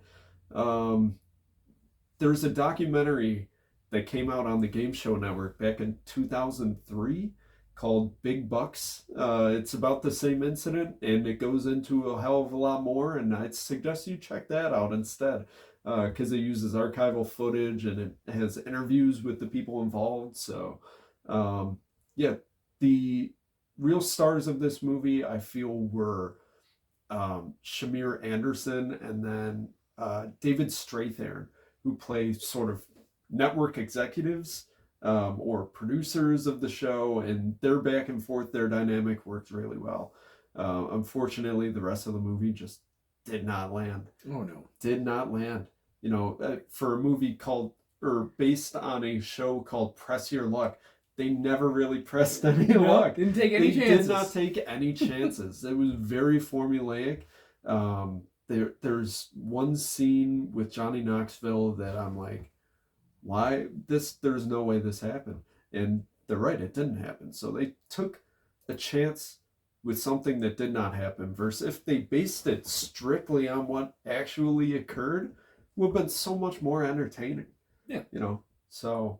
[SPEAKER 1] There's a documentary that came out on the Game Show Network back in 2003 called Big Bucks. It's about the same incident, and it goes into a hell of a lot more, and I'd suggest you check that out instead, because it uses archival footage and it has interviews with the people involved. So, yeah, the real stars of this movie, I feel, were Shamir Anderson and then David Strathairn, who play sort of network executives or producers of the show, and their back and forth, their dynamic worked really well. Unfortunately, the rest of the movie just did not land.
[SPEAKER 2] Oh no,
[SPEAKER 1] did not land. You know, for a movie called or based on a show called Press Your Luck, they never really pressed any luck.
[SPEAKER 2] Didn't take any chances.
[SPEAKER 1] They did not take any chances. It was very formulaic. There's one scene with Johnny Knoxville that I'm like, why this? There's no way this happened. And they're right, it didn't happen. So they took a chance with something that did not happen. Versus if they based it strictly on what actually occurred, would have been so much more entertaining.
[SPEAKER 2] Yeah.
[SPEAKER 1] You know. So,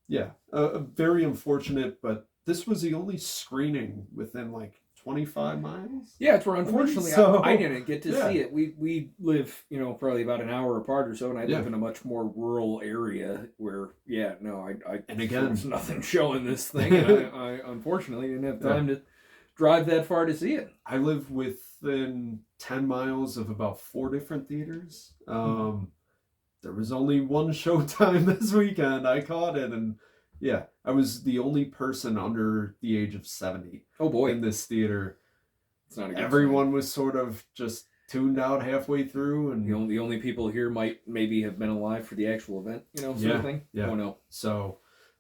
[SPEAKER 1] yeah, very unfortunate. But this was the only screening within like 25 miles.
[SPEAKER 2] Yeah, it's where unfortunately I didn't get to see it. We live, you know, probably about an hour apart or so, and I live in a much more rural area where, I
[SPEAKER 1] and again,
[SPEAKER 2] there's nothing showing this thing. And I unfortunately didn't have time to drive that far to see it.
[SPEAKER 1] I live within 10 miles of about 4 different theaters. There was only one showtime this weekend. I caught it, and yeah, I was the only person under the age of 70.
[SPEAKER 2] Oh boy,
[SPEAKER 1] in this theater.
[SPEAKER 2] It's not a good
[SPEAKER 1] Everyone
[SPEAKER 2] sign.
[SPEAKER 1] was sort of just tuned out halfway through, and
[SPEAKER 2] the only people here might maybe have been alive for the actual event, you know, sort of thing.
[SPEAKER 1] Yeah.
[SPEAKER 2] Oh no.
[SPEAKER 1] So,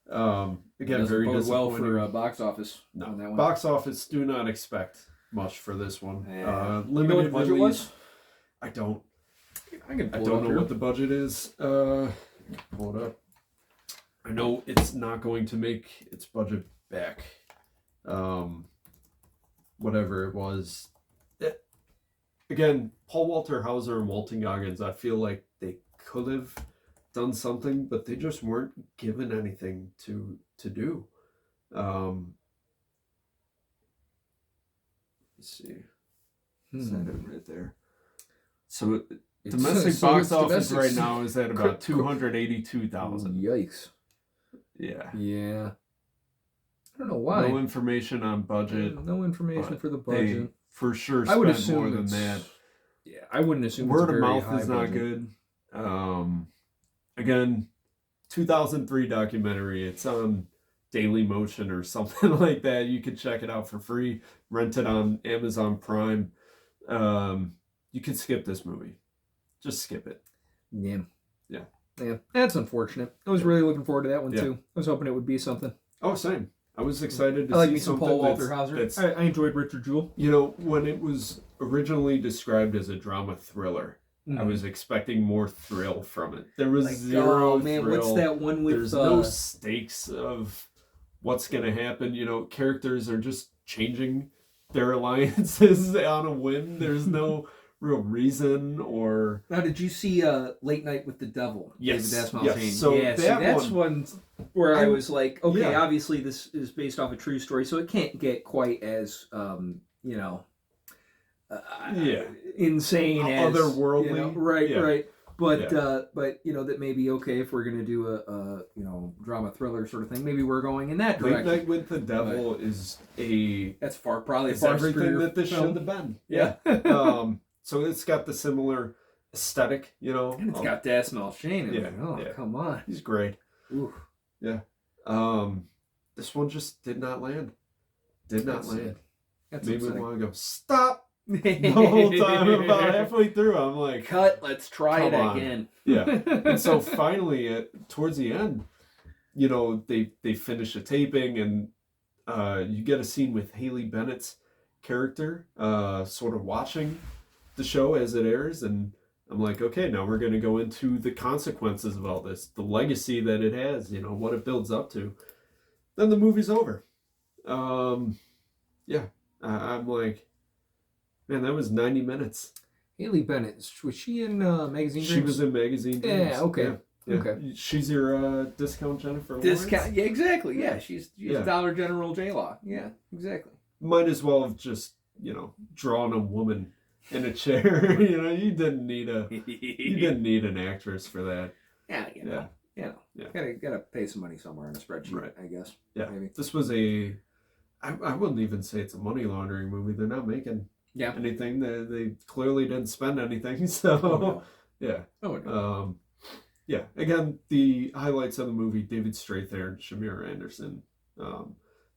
[SPEAKER 1] again, very
[SPEAKER 2] bode well
[SPEAKER 1] disappointing.
[SPEAKER 2] for box office.
[SPEAKER 1] No,
[SPEAKER 2] on that one.
[SPEAKER 1] box office. Do not expect much for this one.
[SPEAKER 2] Yeah.
[SPEAKER 1] Limited
[SPEAKER 2] you know what the budget
[SPEAKER 1] release.
[SPEAKER 2] was?
[SPEAKER 1] I don't.
[SPEAKER 2] I can.
[SPEAKER 1] I
[SPEAKER 2] Pull
[SPEAKER 1] don't know
[SPEAKER 2] here.
[SPEAKER 1] what the budget is. Pull it up. I know it's not going to make its budget back. Whatever it was. Again, Paul Walter Hauser and Walton Goggins, I feel like they could have done something, but they just weren't given anything to do. Let's see. Is that it right there? So domestic box office right now is at about 282,000.
[SPEAKER 2] Yikes.
[SPEAKER 1] Yeah.
[SPEAKER 2] Yeah. I don't know why.
[SPEAKER 1] No information on budget.
[SPEAKER 2] No information for the budget.
[SPEAKER 1] They for sure
[SPEAKER 2] I would
[SPEAKER 1] spent
[SPEAKER 2] assume
[SPEAKER 1] more than that.
[SPEAKER 2] Yeah, I wouldn't assume
[SPEAKER 1] Word
[SPEAKER 2] it's a
[SPEAKER 1] of
[SPEAKER 2] very
[SPEAKER 1] mouth
[SPEAKER 2] high
[SPEAKER 1] is not
[SPEAKER 2] budget.
[SPEAKER 1] good. Again, 2003 documentary. It's on Daily Motion or something like that. You could check it out for free. Rent it on Amazon Prime. You can skip this movie. Just skip it.
[SPEAKER 2] Yeah.
[SPEAKER 1] Yeah.
[SPEAKER 2] Yeah. That's unfortunate. I was really looking forward to that one too. I was hoping it would be something.
[SPEAKER 1] Oh, same. I was excited to
[SPEAKER 2] I like
[SPEAKER 1] see
[SPEAKER 2] me some
[SPEAKER 1] something
[SPEAKER 2] Paul Walter Hauser. I enjoyed Richard Jewell.
[SPEAKER 1] You know, when it was originally described as a drama thriller, I was expecting more thrill from it. There was zero thrill.
[SPEAKER 2] What's that one with...
[SPEAKER 1] There's no stakes of what's going to happen. You know, characters are just changing their alliances on a whim. There's no real reason or...
[SPEAKER 2] Now, did you see Late Night with the Devil?
[SPEAKER 1] Yes.
[SPEAKER 2] David Asmal
[SPEAKER 1] Yes.
[SPEAKER 2] Shane?
[SPEAKER 1] So
[SPEAKER 2] yeah, that's one where I was like, okay,
[SPEAKER 1] Yeah.
[SPEAKER 2] obviously this is based off a true story, so it can't get quite as, you know... insane as
[SPEAKER 1] otherworldly,
[SPEAKER 2] you know, right. But you know that maybe okay if we're gonna do a you know drama thriller sort of thing. Maybe we're going in that direction.
[SPEAKER 1] Late Night with the Devil is
[SPEAKER 2] that's probably
[SPEAKER 1] it's
[SPEAKER 2] far
[SPEAKER 1] everything that this
[SPEAKER 2] film.
[SPEAKER 1] should have been.
[SPEAKER 2] Yeah.
[SPEAKER 1] So it's got the similar aesthetic, you know.
[SPEAKER 2] And it's got Asmal Shane.
[SPEAKER 1] Yeah,
[SPEAKER 2] Come on.
[SPEAKER 1] He's great.
[SPEAKER 2] Ooh.
[SPEAKER 1] Yeah. This one just did not land.
[SPEAKER 2] That's
[SPEAKER 1] land.
[SPEAKER 2] That's
[SPEAKER 1] Made me
[SPEAKER 2] upsetting.
[SPEAKER 1] want to go stop. The whole time, about halfway through, I'm like,
[SPEAKER 2] cut. Let's try it
[SPEAKER 1] on.
[SPEAKER 2] again.
[SPEAKER 1] Yeah. And so finally, towards the end, you know, they finish the taping, and you get a scene with Haley Bennett's character, sort of watching the show as it airs, and I'm like, okay, now we're going to go into the consequences of all this, the legacy that it has, you know, what it builds up to. Then the movie's over. Yeah, I'm like, man, that was 90 minutes.
[SPEAKER 2] Haley Bennett, was she in Magazine Dreams?
[SPEAKER 1] She was in Magazine Dreams.
[SPEAKER 2] Yeah, okay.
[SPEAKER 1] Yeah.
[SPEAKER 2] Okay.
[SPEAKER 1] She's your discount Jennifer
[SPEAKER 2] Discount.
[SPEAKER 1] Lawrence?
[SPEAKER 2] Yeah, exactly. Yeah, she's
[SPEAKER 1] Yeah.
[SPEAKER 2] Dollar General J-Law. Yeah, exactly.
[SPEAKER 1] Might as well have just, drawn a woman in a chair. You didn't need an actress for that.
[SPEAKER 2] Yeah,
[SPEAKER 1] Yeah.
[SPEAKER 2] Gotta pay some money somewhere on a spreadsheet,
[SPEAKER 1] Right.
[SPEAKER 2] I guess.
[SPEAKER 1] Yeah.
[SPEAKER 2] Maybe.
[SPEAKER 1] This was I wouldn't even say it's a money laundering movie. They're not making anything. They clearly didn't spend anything. So, yeah.
[SPEAKER 2] Oh, no.
[SPEAKER 1] Yeah. Again, the highlights of the movie: David Strathairn and Shamir Anderson.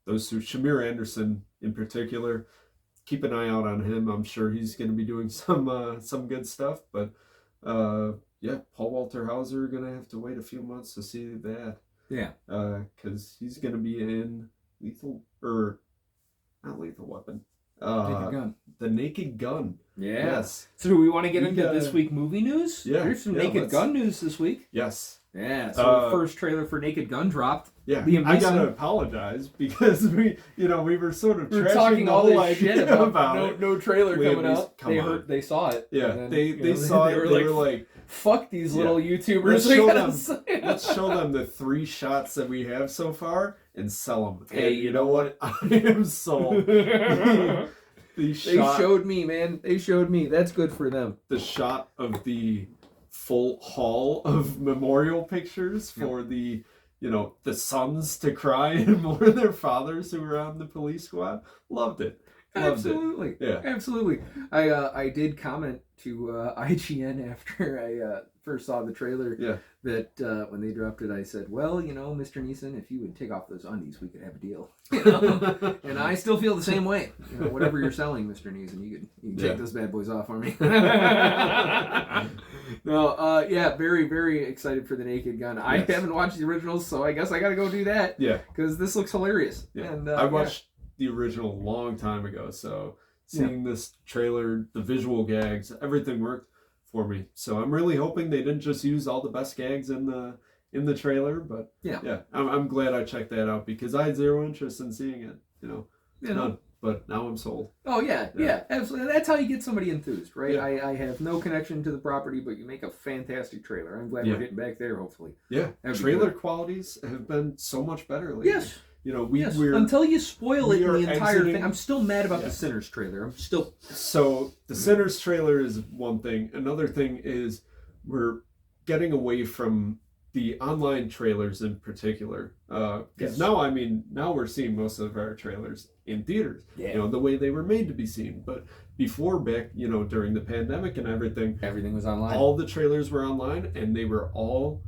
[SPEAKER 1] Those two, Shamir Anderson in particular, keep an eye out on him. I'm sure he's going to be doing some good stuff. But yeah, Paul Walter Hauser gonna have to wait a few months to see that.
[SPEAKER 2] Yeah.
[SPEAKER 1] Because he's gonna be in not Lethal Weapon.
[SPEAKER 2] Naked Gun.
[SPEAKER 1] The Naked Gun.
[SPEAKER 2] Yeah.
[SPEAKER 1] Yes.
[SPEAKER 2] So do we want to get into this week movie news?
[SPEAKER 1] Yeah.
[SPEAKER 2] There's some Naked Gun news this week.
[SPEAKER 1] Yes.
[SPEAKER 2] Yeah. So the first trailer for Naked Gun dropped.
[SPEAKER 1] Yeah.
[SPEAKER 2] Liam
[SPEAKER 1] I
[SPEAKER 2] Neeson.
[SPEAKER 1] gotta apologize because we were sort of
[SPEAKER 2] talking all this shit about
[SPEAKER 1] it.
[SPEAKER 2] no trailer
[SPEAKER 1] Liam
[SPEAKER 2] coming out. They saw it.
[SPEAKER 1] Yeah.
[SPEAKER 2] Then,
[SPEAKER 1] they saw it. They were like,
[SPEAKER 2] fuck these little YouTubers.
[SPEAKER 1] Let's show them the 3 shots that we have so far and sell them.
[SPEAKER 2] Hey,
[SPEAKER 1] and you know what? I am sold.
[SPEAKER 2] They showed me, man. They showed me. That's good for them.
[SPEAKER 1] The shot of the full hall of memorial pictures for the sons to cry and mourn their fathers who were on the police squad. Loved it.
[SPEAKER 2] Absolutely.
[SPEAKER 1] It. Yeah.
[SPEAKER 2] Absolutely. I did comment to IGN after I first saw the trailer that when they dropped it, I said, well, Mr. Neeson, if you would take off those undies, we could have a deal. And I still feel the same way. Whatever you're selling, Mr. Neeson, you can take those bad boys off for me. No, very, very excited for the Naked Gun. Yes. I haven't watched the originals, so I guess I got to go do that.
[SPEAKER 1] Yeah.
[SPEAKER 2] Because this looks hilarious.
[SPEAKER 1] Yeah.
[SPEAKER 2] And
[SPEAKER 1] I watched the original a long time ago, so seeing this trailer, the visual gags, everything worked for me. So I'm really hoping they didn't just use all the best gags in the trailer, but I'm glad I checked that out because I had zero interest in seeing it. None. But now I'm sold.
[SPEAKER 2] Oh yeah, absolutely. That's how you get somebody enthused, right?
[SPEAKER 1] Yeah.
[SPEAKER 2] I have no connection to the property, but you make a fantastic trailer. I'm glad we're getting back there. Hopefully,
[SPEAKER 1] yeah. Trailer qualities have been so much better lately.
[SPEAKER 2] Yes.
[SPEAKER 1] We're
[SPEAKER 2] until you spoil it in the entire
[SPEAKER 1] exiting...
[SPEAKER 2] thing. I'm still mad about the Sinners trailer.
[SPEAKER 1] So the Sinners trailer is one thing. Another thing is we're getting away from the online trailers in particular. Because now we're seeing most of our trailers in theaters.
[SPEAKER 2] Yeah.
[SPEAKER 1] The way they were made to be seen. But before, back, during the pandemic and everything
[SPEAKER 2] was online.
[SPEAKER 1] All the trailers were online, and they were all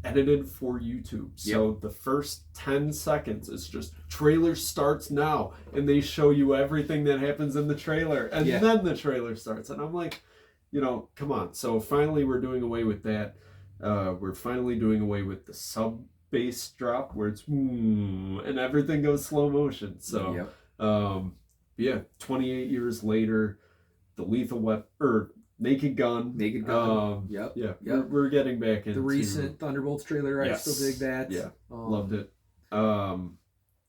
[SPEAKER 1] edited for YouTube. So the first 10 seconds is just trailer starts now, and they show you everything that happens in the trailer, and then the trailer starts. And I'm like, come on. So finally we're doing away with that. We're finally doing away with the sub bass drop where it's and everything goes slow motion. So 28 years later, the Lethal Weapon Naked Gun. We're getting back into
[SPEAKER 2] the recent Thunderbolts trailer. I still dig that.
[SPEAKER 1] Yeah, loved it.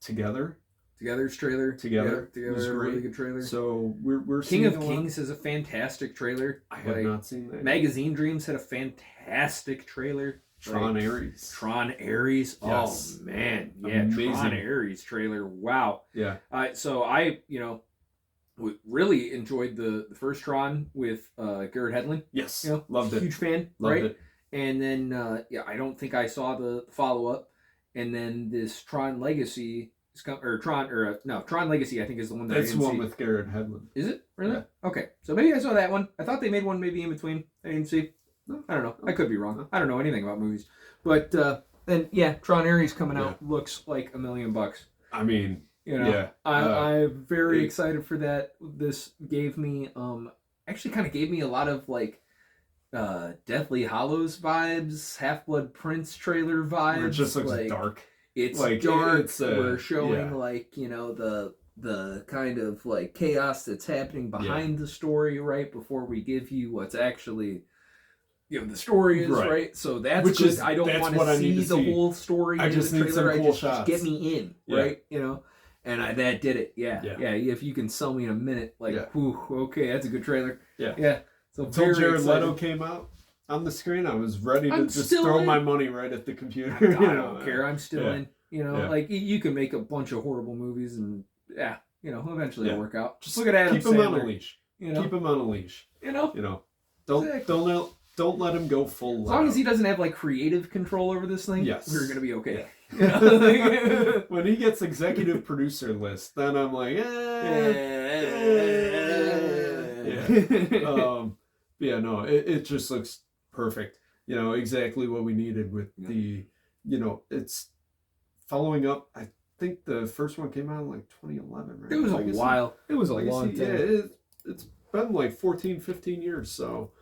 [SPEAKER 1] Together's trailer.
[SPEAKER 2] Together was a really good trailer.
[SPEAKER 1] So we're
[SPEAKER 2] King of Kings is a fantastic trailer.
[SPEAKER 1] I have not seen that.
[SPEAKER 2] Magazine Dreams had a fantastic trailer.
[SPEAKER 1] Tron Ares.
[SPEAKER 2] Yes. Oh man, amazing. Tron Ares trailer. Wow.
[SPEAKER 1] Yeah.
[SPEAKER 2] So I really enjoyed the first Tron with Garrett Hedlund.
[SPEAKER 1] Yes. Loved it.
[SPEAKER 2] Huge fan.
[SPEAKER 1] Loved it.
[SPEAKER 2] And then I don't think I saw the follow up. And then this Tron Legacy Tron Legacy I think is the one that
[SPEAKER 1] that's
[SPEAKER 2] I didn't
[SPEAKER 1] the one
[SPEAKER 2] see.
[SPEAKER 1] with Garrett Hedlund.
[SPEAKER 2] Is it really?
[SPEAKER 1] Yeah.
[SPEAKER 2] Okay, so maybe I saw that one. I thought they made one maybe in between. I didn't see. I don't know. I could be wrong. I don't know anything about movies. But then Tron Ares coming out looks like $1 million. I mean, I'm very excited for that. This gave me actually kind of gave me a lot of like Deathly Hallows vibes, Half-Blood Prince trailer vibes.
[SPEAKER 1] It just looks like, dark.
[SPEAKER 2] It's like dark. We're showing like the kind of like chaos that's happening behind the story right before we give you what's actually the story is right. So that's
[SPEAKER 1] which
[SPEAKER 2] good.
[SPEAKER 1] Is
[SPEAKER 2] I don't want to see the whole story.
[SPEAKER 1] I just need some cool shots.
[SPEAKER 2] Just get me in right. And that did it. Yeah. If you can sell me in a minute, like, whew, okay, that's a good trailer.
[SPEAKER 1] Yeah.
[SPEAKER 2] So
[SPEAKER 1] until Jared Leto came out, on the screen, I was ready to
[SPEAKER 2] I'm
[SPEAKER 1] just
[SPEAKER 2] still
[SPEAKER 1] throw
[SPEAKER 2] in.
[SPEAKER 1] my money right at the computer.
[SPEAKER 2] I don't care. I'm still
[SPEAKER 1] Yeah.
[SPEAKER 2] in. You know,
[SPEAKER 1] Yeah.
[SPEAKER 2] like you can make a bunch of horrible movies, and you know, eventually
[SPEAKER 1] Yeah.
[SPEAKER 2] it'll work out.
[SPEAKER 1] Just
[SPEAKER 2] look at Adam
[SPEAKER 1] keep him on a
[SPEAKER 2] Sandler.
[SPEAKER 1] leash.
[SPEAKER 2] You know,
[SPEAKER 1] Keep him on a leash.
[SPEAKER 2] You know,
[SPEAKER 1] Don't let him go full.
[SPEAKER 2] As long as he doesn't have like creative control over this thing,
[SPEAKER 1] Yes.
[SPEAKER 2] we're gonna be okay.
[SPEAKER 1] Yeah.
[SPEAKER 2] You know?
[SPEAKER 1] When he gets executive producer list, then I'm like, yeah, no, it just looks perfect. You know, exactly what we needed with the, you know, it's following up. I think the first one came out in like 2011, right?
[SPEAKER 2] It was a while. It was a long time.
[SPEAKER 1] Yeah, it's been like 14, 15 years. So,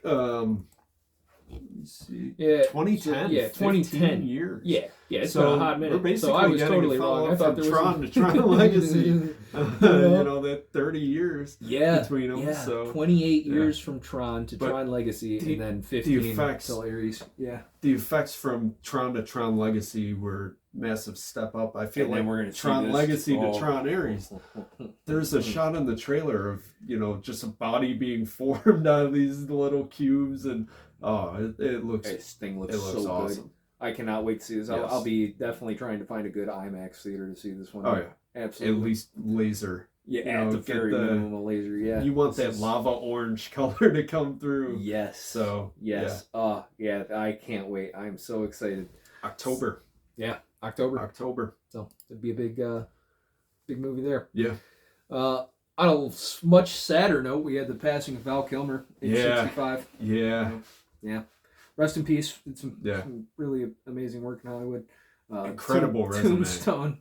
[SPEAKER 1] let me see.
[SPEAKER 2] Yeah,
[SPEAKER 1] 2010.
[SPEAKER 2] Yeah, 2010
[SPEAKER 1] years.
[SPEAKER 2] Yeah, it's
[SPEAKER 1] so
[SPEAKER 2] been a hot minute.
[SPEAKER 1] We're basically
[SPEAKER 2] so I was
[SPEAKER 1] getting
[SPEAKER 2] totally
[SPEAKER 1] a
[SPEAKER 2] wrong. I thought there was
[SPEAKER 1] Tron to Tron Legacy. You know, that 30 years between them.
[SPEAKER 2] Yeah,
[SPEAKER 1] so
[SPEAKER 2] 28 years from Tron to
[SPEAKER 1] But
[SPEAKER 2] Tron Legacy, and then 15 till Ares. Yeah,
[SPEAKER 1] the effects from Tron to Tron Legacy were massive step up. I feel like
[SPEAKER 2] we're gonna
[SPEAKER 1] Tron Legacy to Tron Ares. There's a
[SPEAKER 2] Mm-hmm.
[SPEAKER 1] shot in the trailer of, you know, just a body being formed out of these little cubes, and it looks
[SPEAKER 2] this thing looks so
[SPEAKER 1] awesome.
[SPEAKER 2] good. I cannot wait to see this.
[SPEAKER 1] Yes.
[SPEAKER 2] I'll be definitely trying to find a good IMAX theater to see this one.
[SPEAKER 1] Oh yeah,
[SPEAKER 2] absolutely.
[SPEAKER 1] at least laser.
[SPEAKER 2] Yeah,
[SPEAKER 1] you
[SPEAKER 2] at
[SPEAKER 1] know,
[SPEAKER 2] the very minimum, a laser. Yeah,
[SPEAKER 1] you want that lava orange color to come through.
[SPEAKER 2] Yes.
[SPEAKER 1] So
[SPEAKER 2] yes. Yeah. I can't wait. I'm so excited.
[SPEAKER 1] October.
[SPEAKER 2] Yeah, October. So it'd be a big movie there.
[SPEAKER 1] Yeah.
[SPEAKER 2] On a much sadder note, we had the passing of Val Kilmer in 65.
[SPEAKER 1] Yeah.
[SPEAKER 2] Yeah. Rest in peace. Did some really amazing work in Hollywood.
[SPEAKER 1] Incredible resume.
[SPEAKER 2] Tombstone.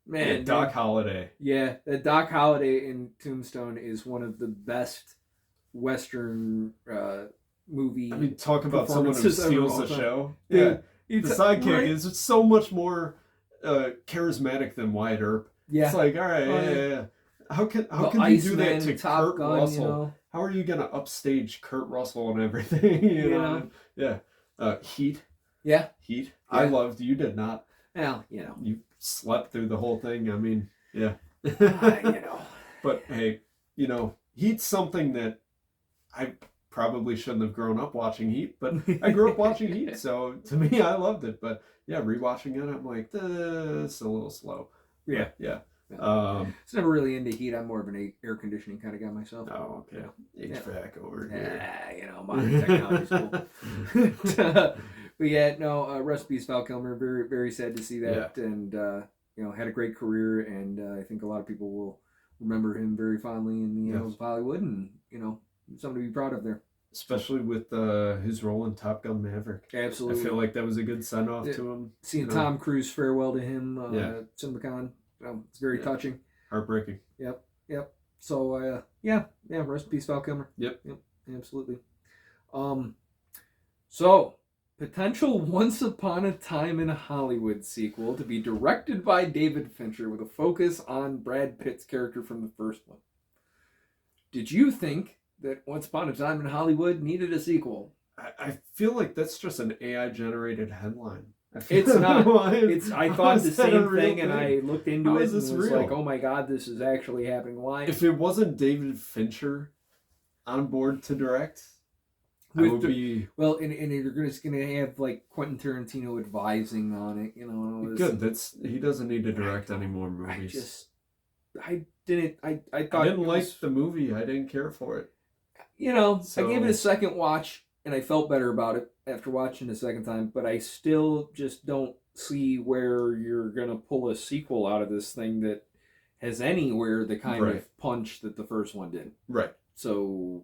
[SPEAKER 2] Man.
[SPEAKER 1] Doc Holliday.
[SPEAKER 2] Yeah. Doc Holliday in Tombstone is one of the best Western movie.
[SPEAKER 1] I mean, talk about someone who steals the show.
[SPEAKER 2] Yeah.
[SPEAKER 1] The sidekick is so much more charismatic than Wyatt Earp.
[SPEAKER 2] Yeah.
[SPEAKER 1] It's like, all right, yeah. How can you do that to Kurt Russell?
[SPEAKER 2] You know?
[SPEAKER 1] How are you gonna upstage Kurt Russell and everything? You know? Yeah. Heat.
[SPEAKER 2] Yeah.
[SPEAKER 1] Heat.
[SPEAKER 2] Yeah.
[SPEAKER 1] I loved. You did not.
[SPEAKER 2] Well, you know.
[SPEAKER 1] You slept through the whole thing. I mean, yeah.
[SPEAKER 2] You know.
[SPEAKER 1] But hey, you know, Heat's something that I probably shouldn't have grown up watching Heat, but I grew up watching Heat, so to me, I loved it. But yeah, rewatching it, I'm like, it's a little slow.
[SPEAKER 2] Yeah.
[SPEAKER 1] Yeah.
[SPEAKER 2] It's never really into Heat. I'm more of an air conditioning kind of guy myself.
[SPEAKER 1] Oh, okay. HVAC over here.
[SPEAKER 2] You know, modern technology's cool. But yeah, no, rest in peace, Val Kilmer. Very, very sad to see that. And, you know, had a great career. And I think a lot of people will remember him very fondly in the annals of Hollywood. And, you know, something to be proud of there.
[SPEAKER 1] Especially with his role in Top Gun Maverick.
[SPEAKER 2] Absolutely.
[SPEAKER 1] I feel like that was a good send-off to him.
[SPEAKER 2] Seeing Tom Cruise farewell to him, CinemaCon, it's very touching.
[SPEAKER 1] Heartbreaking.
[SPEAKER 2] Yep. So, rest in peace, Val Kilmer.
[SPEAKER 1] Yep,
[SPEAKER 2] absolutely. So, potential Once Upon a Time in Hollywood sequel to be directed by David Fincher with a focus on Brad Pitt's character from the first one. Did you think that Once Upon a Time in Hollywood needed a sequel?
[SPEAKER 1] I feel like that's just an AI-generated headline.
[SPEAKER 2] It's not. I thought the same thing, and I looked into it and was like, "Oh my god, this is actually happening." Why?
[SPEAKER 1] If it wasn't David Fincher on board to direct, I would be
[SPEAKER 2] well. And you're just gonna have like Quentin Tarantino advising on it. You know,
[SPEAKER 1] good. He doesn't need to direct any more movies.
[SPEAKER 2] I didn't
[SPEAKER 1] like the movie. I didn't care for it.
[SPEAKER 2] You know, I gave it a second watch, and I felt better about it after watching it a second time, but I still just don't see where you're going to pull a sequel out of this thing that has anywhere the kind of punch that the first one did. Right. So,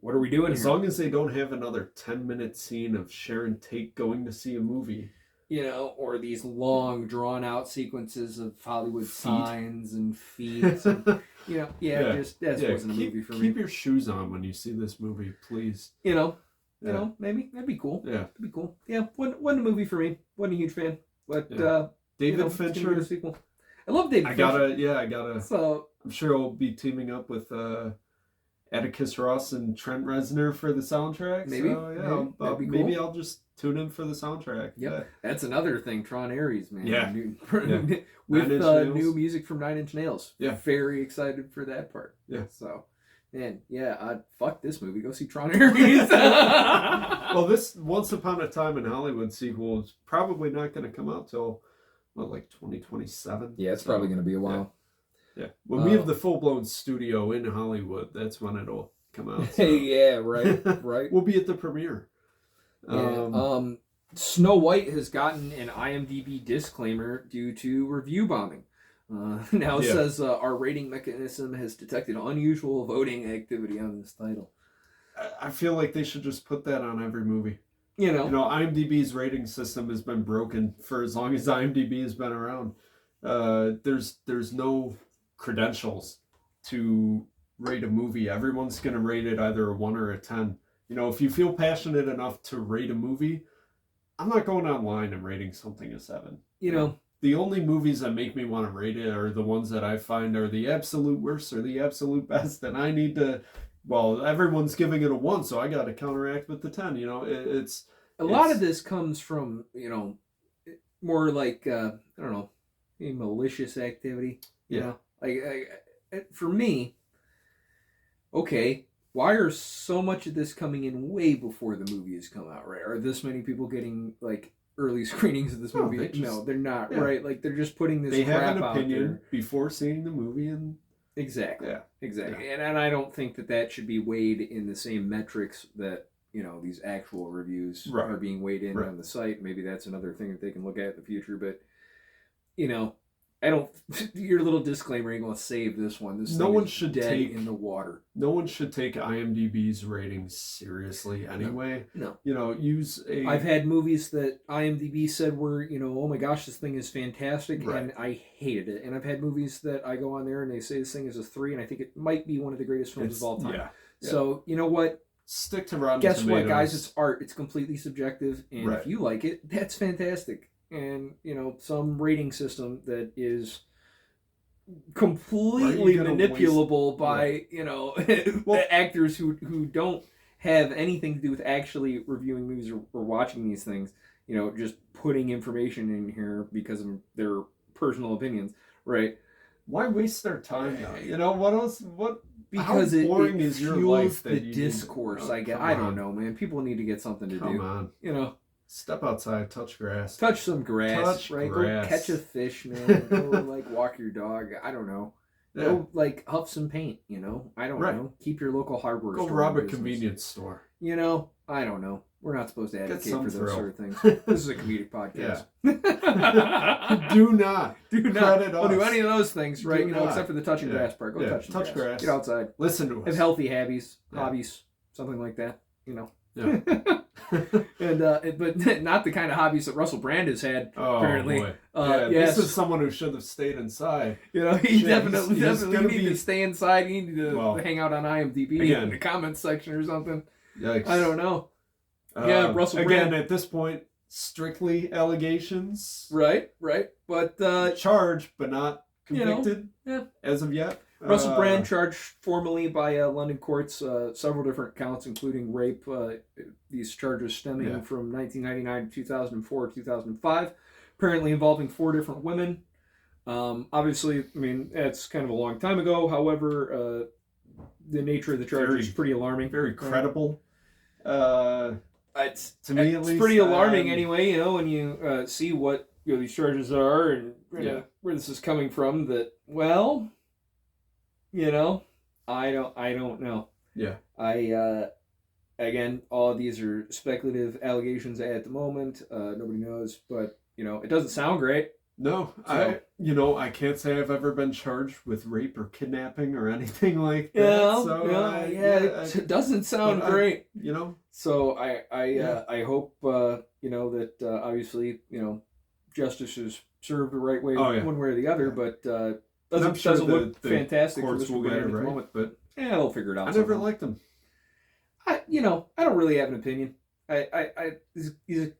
[SPEAKER 2] what are we doing
[SPEAKER 1] as long as they don't have another 10-minute scene of Sharon Tate going to see a movie.
[SPEAKER 2] You know, or these long, drawn-out sequences of Hollywood signs and feet. And, that wasn't a movie for me.
[SPEAKER 1] Keep your shoes on when you see this movie, please.
[SPEAKER 2] You know, maybe that'd be cool. Yeah, that'd be cool. Yeah, wasn't a movie for me. Wasn't a huge fan, but
[SPEAKER 1] David Fincher.
[SPEAKER 2] A sequel. I love David Fincher.
[SPEAKER 1] I gotta.
[SPEAKER 2] So
[SPEAKER 1] I'm sure I'll be teaming up with Atticus Ross and Trent Reznor for the soundtrack.
[SPEAKER 2] Maybe,
[SPEAKER 1] so,
[SPEAKER 2] that'd be cool.
[SPEAKER 1] Maybe I'll just tune in for the soundtrack.
[SPEAKER 2] Yeah, that's another thing. Tron Ares, man.
[SPEAKER 1] Yeah,
[SPEAKER 2] with new music from Nine Inch Nails.
[SPEAKER 1] Yeah,
[SPEAKER 2] very excited for that part.
[SPEAKER 1] Yeah,
[SPEAKER 2] so And yeah, fuck this movie. Go see Tron Ares.
[SPEAKER 1] Well, this Once Upon a Time in Hollywood sequel is probably not going to come out till, what, like 2027?
[SPEAKER 2] Yeah, it's probably going to be a while.
[SPEAKER 1] Yeah. When we have the full-blown studio in Hollywood, that's when it'll come out. So.
[SPEAKER 2] Yeah, right.
[SPEAKER 1] We'll be at the premiere.
[SPEAKER 2] Yeah. Snow White has gotten an IMDb disclaimer due to review bombing. Now it says our rating mechanism has detected unusual voting activity on this title.
[SPEAKER 1] I feel like they should just put that on every movie.
[SPEAKER 2] You know,
[SPEAKER 1] IMDb's rating system has been broken for as long as IMDb has been around. There's no credentials to rate a movie. Everyone's going to rate it either a 1 or a 10. If you feel passionate enough to rate a movie, I'm not going online and rating something a 7. The only movies that make me want to rate it are the ones that I find are the absolute worst or the absolute best, and I need to. Well, everyone's giving it a 1, so I got to counteract with the 10. It's
[SPEAKER 2] a lot of this comes from more like I don't know, malicious activity. For me, okay, why are so much of this coming in way before the movie has come out? Right? Are this many people getting like early screenings of this movie? No, they're not. Yeah. Right? Like they're just putting this. They crap have an opinion
[SPEAKER 1] before seeing the movie, and
[SPEAKER 2] exactly. And I don't think that should be weighed in the same metrics that these actual reviews are being weighed in on the site. Maybe that's another thing that they can look at in the future. But I don't. Your little disclaimer ain't gonna save this one.
[SPEAKER 1] No one should take
[SPEAKER 2] in the water.
[SPEAKER 1] No one should take IMDb's ratings seriously anyway.
[SPEAKER 2] No.
[SPEAKER 1] Use a.
[SPEAKER 2] I've had movies that IMDb said were oh my gosh, this thing is fantastic, and I hated it. And I've had movies that I go on there and they say this thing is a 3, and I think it might be one of the greatest films of all time. Yeah. So you know what?
[SPEAKER 1] Stick to Rotten
[SPEAKER 2] Guess
[SPEAKER 1] Tomatoes.
[SPEAKER 2] What, guys? It's art. It's completely subjective, and if you like it, that's fantastic. And some rating system that is completely manipulable by actors who don't have anything to do with actually reviewing movies or watching these things. Just putting information in here because of their personal opinions, right?
[SPEAKER 1] Why waste their time now? What else? What?
[SPEAKER 2] Because
[SPEAKER 1] how boring is your life?
[SPEAKER 2] The discourse. I don't know, man. People need to get something to do.
[SPEAKER 1] Come on. Step outside, touch grass.
[SPEAKER 2] Touch some grass, right? Grass. Go catch a fish, man. Go, walk your dog. I don't know. Yeah. Go, huff some paint, I don't know. Keep your local hardware store.
[SPEAKER 1] Go rob a convenience store.
[SPEAKER 2] I don't know. We're not supposed to advocate for those sort of things. This is a comedic podcast.
[SPEAKER 1] Do not.
[SPEAKER 2] Don't do any of those things, right? Except for the touching grass part. Go touch grass. Get outside.
[SPEAKER 1] Listen to us.
[SPEAKER 2] Have healthy hobbies, something like that, Yeah. But not the kind of hobbies that Russell Brand has had. Apparently,
[SPEAKER 1] boy. This is someone who should have stayed inside.
[SPEAKER 2] He definitely needed to stay inside. He needed to hang out on IMDb in the comments section or something.
[SPEAKER 1] Yikes.
[SPEAKER 2] I don't know. Russell
[SPEAKER 1] Brand.
[SPEAKER 2] Again,
[SPEAKER 1] at this point, strictly allegations.
[SPEAKER 2] Right. But
[SPEAKER 1] charged, but not convicted. As of yet.
[SPEAKER 2] Russell Brand charged formally by London courts several different counts, including rape. These charges stemming from 1999 to 2004, 2005, apparently involving 4 different women. Obviously, that's kind of a long time ago. However, the nature of the charge is pretty alarming.
[SPEAKER 1] Very credible.
[SPEAKER 2] It's
[SPEAKER 1] at least
[SPEAKER 2] pretty alarming anyway. When you see what these charges are and where this is coming from. That I don't know. Yeah. Again, all of these are speculative allegations at the moment. Nobody knows, but it doesn't sound great.
[SPEAKER 1] No, so. I can't say I've ever been charged with rape or kidnapping or anything like that.
[SPEAKER 2] It doesn't sound great. So
[SPEAKER 1] I
[SPEAKER 2] I hope that obviously justice is served the right way one way or the other, but doesn't look fantastic for Mr. Brand at the moment. But they'll figure it out.
[SPEAKER 1] I never liked him.
[SPEAKER 2] I don't really have an opinion. He's a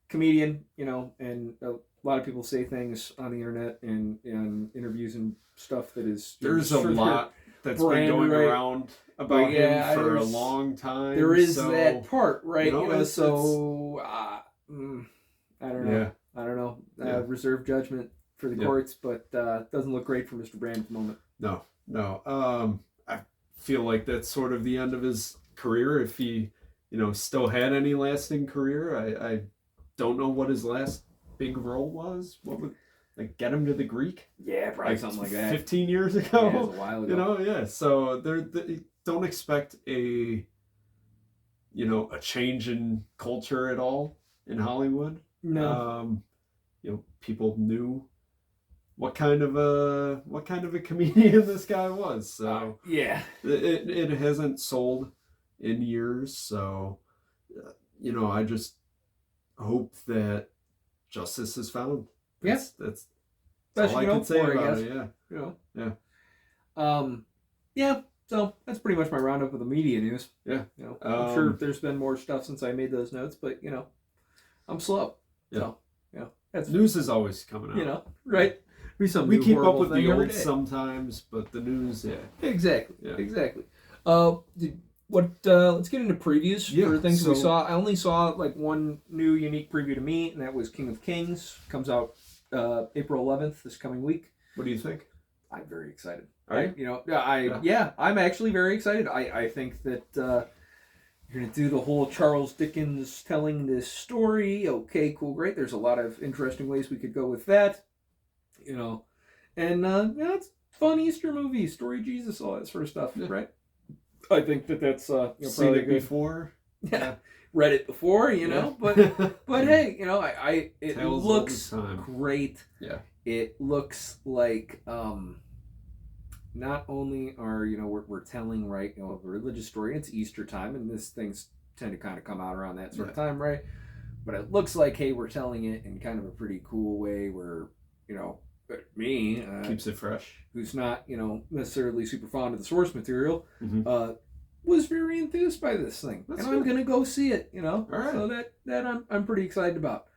[SPEAKER 2] comedian, and a lot of people say things on the internet and in interviews and stuff that is.
[SPEAKER 1] There's a lot that's been going around about him for a long time.
[SPEAKER 2] There is that part, right? So I don't know.
[SPEAKER 1] Yeah.
[SPEAKER 2] I don't know. Reserve judgment for the courts, but doesn't look great for Mr. Brand at the moment.
[SPEAKER 1] No. feel like that's sort of the end of his career. If he, still had any lasting career, I don't know what his last big role was. What would get him to the Greek?
[SPEAKER 2] Yeah, probably something like that.
[SPEAKER 1] 15 years ago.
[SPEAKER 2] Yeah, it was a while ago.
[SPEAKER 1] Yeah. So they don't expect a change in culture at all in Hollywood.
[SPEAKER 2] No.
[SPEAKER 1] People knew what kind of a comedian this guy was. So
[SPEAKER 2] yeah,
[SPEAKER 1] it hasn't sold in years. So I just hope that justice is found. That's all I can say about it.
[SPEAKER 2] Yeah. So that's pretty much my roundup of the media news.
[SPEAKER 1] Yeah.
[SPEAKER 2] I'm sure there's been more stuff since I made those notes, but I'm slow.
[SPEAKER 1] Yeah.
[SPEAKER 2] So that's
[SPEAKER 1] news is always coming out.
[SPEAKER 2] Right?
[SPEAKER 1] We keep up with the old sometimes, but the news,
[SPEAKER 2] Exactly. Yeah. Exactly. Let's get into previews for things we saw. I only saw one new unique preview to me, and that was King of Kings. Comes out April 11th this coming week.
[SPEAKER 1] What do you think?
[SPEAKER 2] I'm very excited.
[SPEAKER 1] Are
[SPEAKER 2] you? I'm actually very excited. I think that you're going to do the whole Charles Dickens telling this story. Okay, cool, great. There's a lot of interesting ways we could go with that. And it's fun Easter movie, story Jesus, all that sort of stuff, right? I think that's
[SPEAKER 1] seen it before.
[SPEAKER 2] Yeah, read it before, but hey, it
[SPEAKER 1] Tales
[SPEAKER 2] looks great.
[SPEAKER 1] Yeah,
[SPEAKER 2] it looks like not only are we're telling a religious story. It's Easter time, and these things tend to kind of come out around that sort of time, right? But it looks like we're telling it in kind of a pretty cool way where me
[SPEAKER 1] keeps it fresh,
[SPEAKER 2] who's not necessarily super fond of the source material, was very enthused by this thing. That's good. I'm gonna go see it. All right. So that I'm pretty excited about.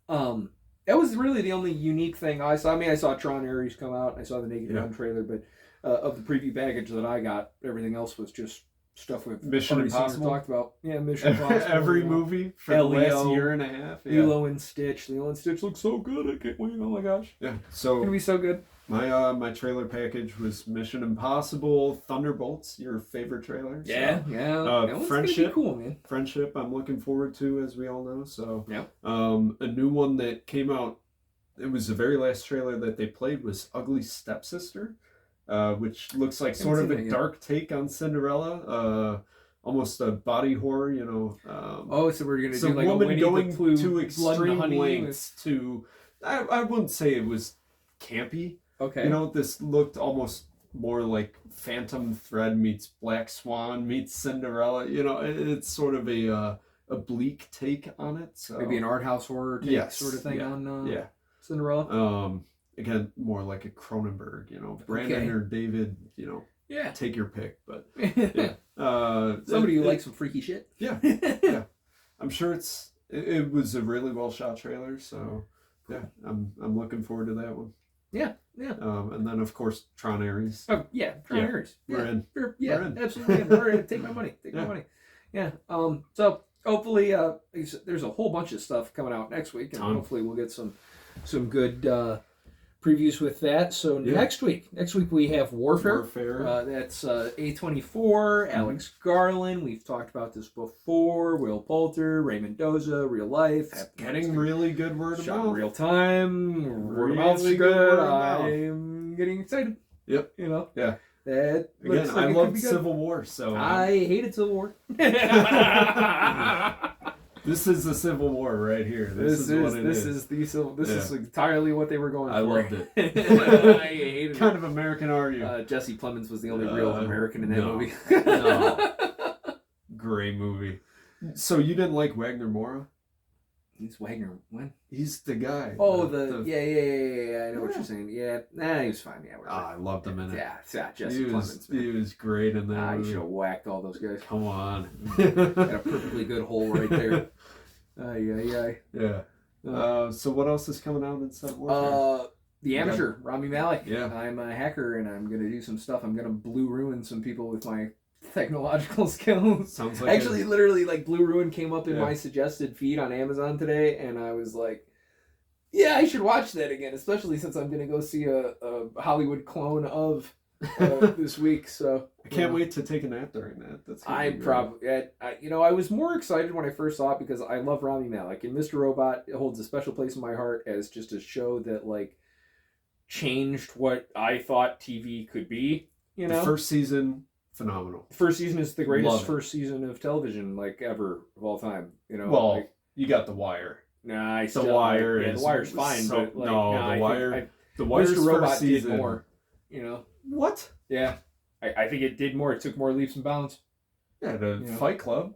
[SPEAKER 2] That was really the only unique thing I saw. I mean, I saw Tron Ares come out. I saw the Naked Gun trailer, but of the preview package that I got, everything else was just stuff we've
[SPEAKER 1] Mission Impossible
[SPEAKER 2] talked about. Yeah, Mission Impossible.
[SPEAKER 1] Every movie for the last year and a half. Yeah.
[SPEAKER 2] Lilo and Stitch. Lilo and Stitch looks so good. I can't wait. Oh my gosh.
[SPEAKER 1] Yeah. So
[SPEAKER 2] it's gonna be so good.
[SPEAKER 1] My trailer package was Mission Impossible, Thunderbolts, your favorite trailer.
[SPEAKER 2] Yeah.
[SPEAKER 1] Friendship,
[SPEAKER 2] cool, man.
[SPEAKER 1] Friendship, I'm looking forward to, as we all know. So
[SPEAKER 2] yeah.
[SPEAKER 1] A new one that came out. It was the very last trailer that they played was Ugly Stepsister. Which looks like sort of a dark take on Cinderella, almost a body horror,
[SPEAKER 2] so we're gonna do
[SPEAKER 1] a woman going to extreme
[SPEAKER 2] honey
[SPEAKER 1] lengths to. I wouldn't say it was campy.
[SPEAKER 2] Okay.
[SPEAKER 1] This looked almost more like Phantom Thread meets Black Swan meets Cinderella. It's sort of a bleak take on it. So
[SPEAKER 2] maybe an art house horror take sort of thing on Cinderella.
[SPEAKER 1] Again, more like a Cronenberg, Brandon or David, take your pick. But
[SPEAKER 2] somebody who likes some freaky shit.
[SPEAKER 1] Yeah. I'm sure it was a really well shot trailer, so I'm looking forward to that one.
[SPEAKER 2] Yeah.
[SPEAKER 1] And then of course Tron Ares.
[SPEAKER 2] Oh yeah, Tron Ares.
[SPEAKER 1] We're in.
[SPEAKER 2] We're in. Absolutely. We're in. Take my money. My money. Yeah. So hopefully, there's a whole bunch of stuff coming out next week, and hopefully we'll get some good previews with that. So next week we have Warfare. That's A24, Alex Garland. We've talked about this before. Will Poulter, Ray Mendoza, real life.
[SPEAKER 1] Getting really good word of
[SPEAKER 2] shot
[SPEAKER 1] mouth.
[SPEAKER 2] In real time. Word of mouth's good. I'm getting excited.
[SPEAKER 1] Yep.
[SPEAKER 2] Yeah. That
[SPEAKER 1] again,
[SPEAKER 2] like
[SPEAKER 1] I love Civil War, so
[SPEAKER 2] I hated Civil War.
[SPEAKER 1] This is the Civil War right here. This
[SPEAKER 2] is entirely what they were going for.
[SPEAKER 1] I loved it.
[SPEAKER 2] I hated
[SPEAKER 1] kind of American are you?
[SPEAKER 2] Jesse Plemons was the only real American in that movie.
[SPEAKER 1] No. Great movie. So you didn't like Wagner Moura?
[SPEAKER 2] He's Wagner. When?
[SPEAKER 1] He's the guy.
[SPEAKER 2] Oh, yeah. I know what you're saying. Yeah, he was fine. Yeah,
[SPEAKER 1] I loved him in it.
[SPEAKER 2] Yeah, Jesse Plemons.
[SPEAKER 1] He was great in that movie.
[SPEAKER 2] You should have whacked all those guys.
[SPEAKER 1] Come on.
[SPEAKER 2] Got a perfectly good hole right there.
[SPEAKER 1] Yeah. So what else is coming out instead of Warfare?
[SPEAKER 2] The Amateur, Rami Malek.
[SPEAKER 1] Yeah.
[SPEAKER 2] I'm a hacker and I'm going to do some stuff. I'm going to blue ruin some people with my technological skills.
[SPEAKER 1] Sounds like
[SPEAKER 2] actually literally like Blue Ruin came up in my suggested feed on Amazon today, and I was like, I should watch that again, especially since I'm gonna go see a Hollywood clone of this week. So
[SPEAKER 1] I can't wait to take a nap during that.
[SPEAKER 2] I was more excited when I first saw it because I love Rami Malek, and Mr. Robot holds a special place in my heart as just a show that like changed what I thought TV could be. You know,
[SPEAKER 1] the first season, phenomenal.
[SPEAKER 2] The first season is the greatest first season of television like ever of all time. You know,
[SPEAKER 1] well,
[SPEAKER 2] like,
[SPEAKER 1] you got The Wire.
[SPEAKER 2] Nah,
[SPEAKER 1] The Wire's
[SPEAKER 2] fine,
[SPEAKER 1] so,
[SPEAKER 2] but like,
[SPEAKER 1] The Wire. The Wire's
[SPEAKER 2] Mr. Robot
[SPEAKER 1] first season
[SPEAKER 2] did more. You know
[SPEAKER 1] what?
[SPEAKER 2] Yeah, I think it did more. It took more leaps and bounds.
[SPEAKER 1] Yeah, Fight Club.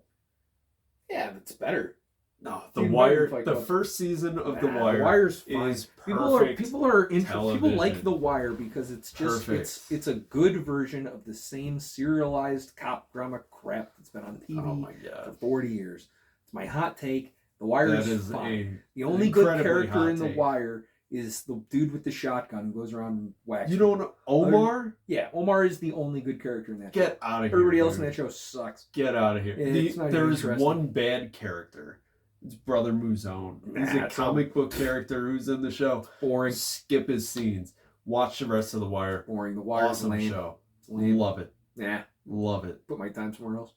[SPEAKER 2] Yeah, that's better.
[SPEAKER 1] No, The Wire. The first season of The Wire.
[SPEAKER 2] The Wire's fine.
[SPEAKER 1] Is perfect.
[SPEAKER 2] People like The Wire because it's just it's a good version of the same serialized cop drama crap that's been on TV for 40 years. It's my hot take. The Wire is fine. The only good character in The Wire is the dude with the shotgun who goes around and whacks.
[SPEAKER 1] You don't know Omar?
[SPEAKER 2] Yeah, Omar is the only good character in that show.
[SPEAKER 1] Get out of here.
[SPEAKER 2] Everybody else in that show sucks.
[SPEAKER 1] Get out of here. There's one bad character. It's Brother Muzone. He's a comic book character who's in the show.
[SPEAKER 2] Boring.
[SPEAKER 1] Skip his scenes. Watch the rest of The Wire.
[SPEAKER 2] Boring. The Wire's
[SPEAKER 1] awesome
[SPEAKER 2] lame.
[SPEAKER 1] show.
[SPEAKER 2] Lame.
[SPEAKER 1] Love it.
[SPEAKER 2] Yeah.
[SPEAKER 1] Love it.
[SPEAKER 2] Put my time somewhere else.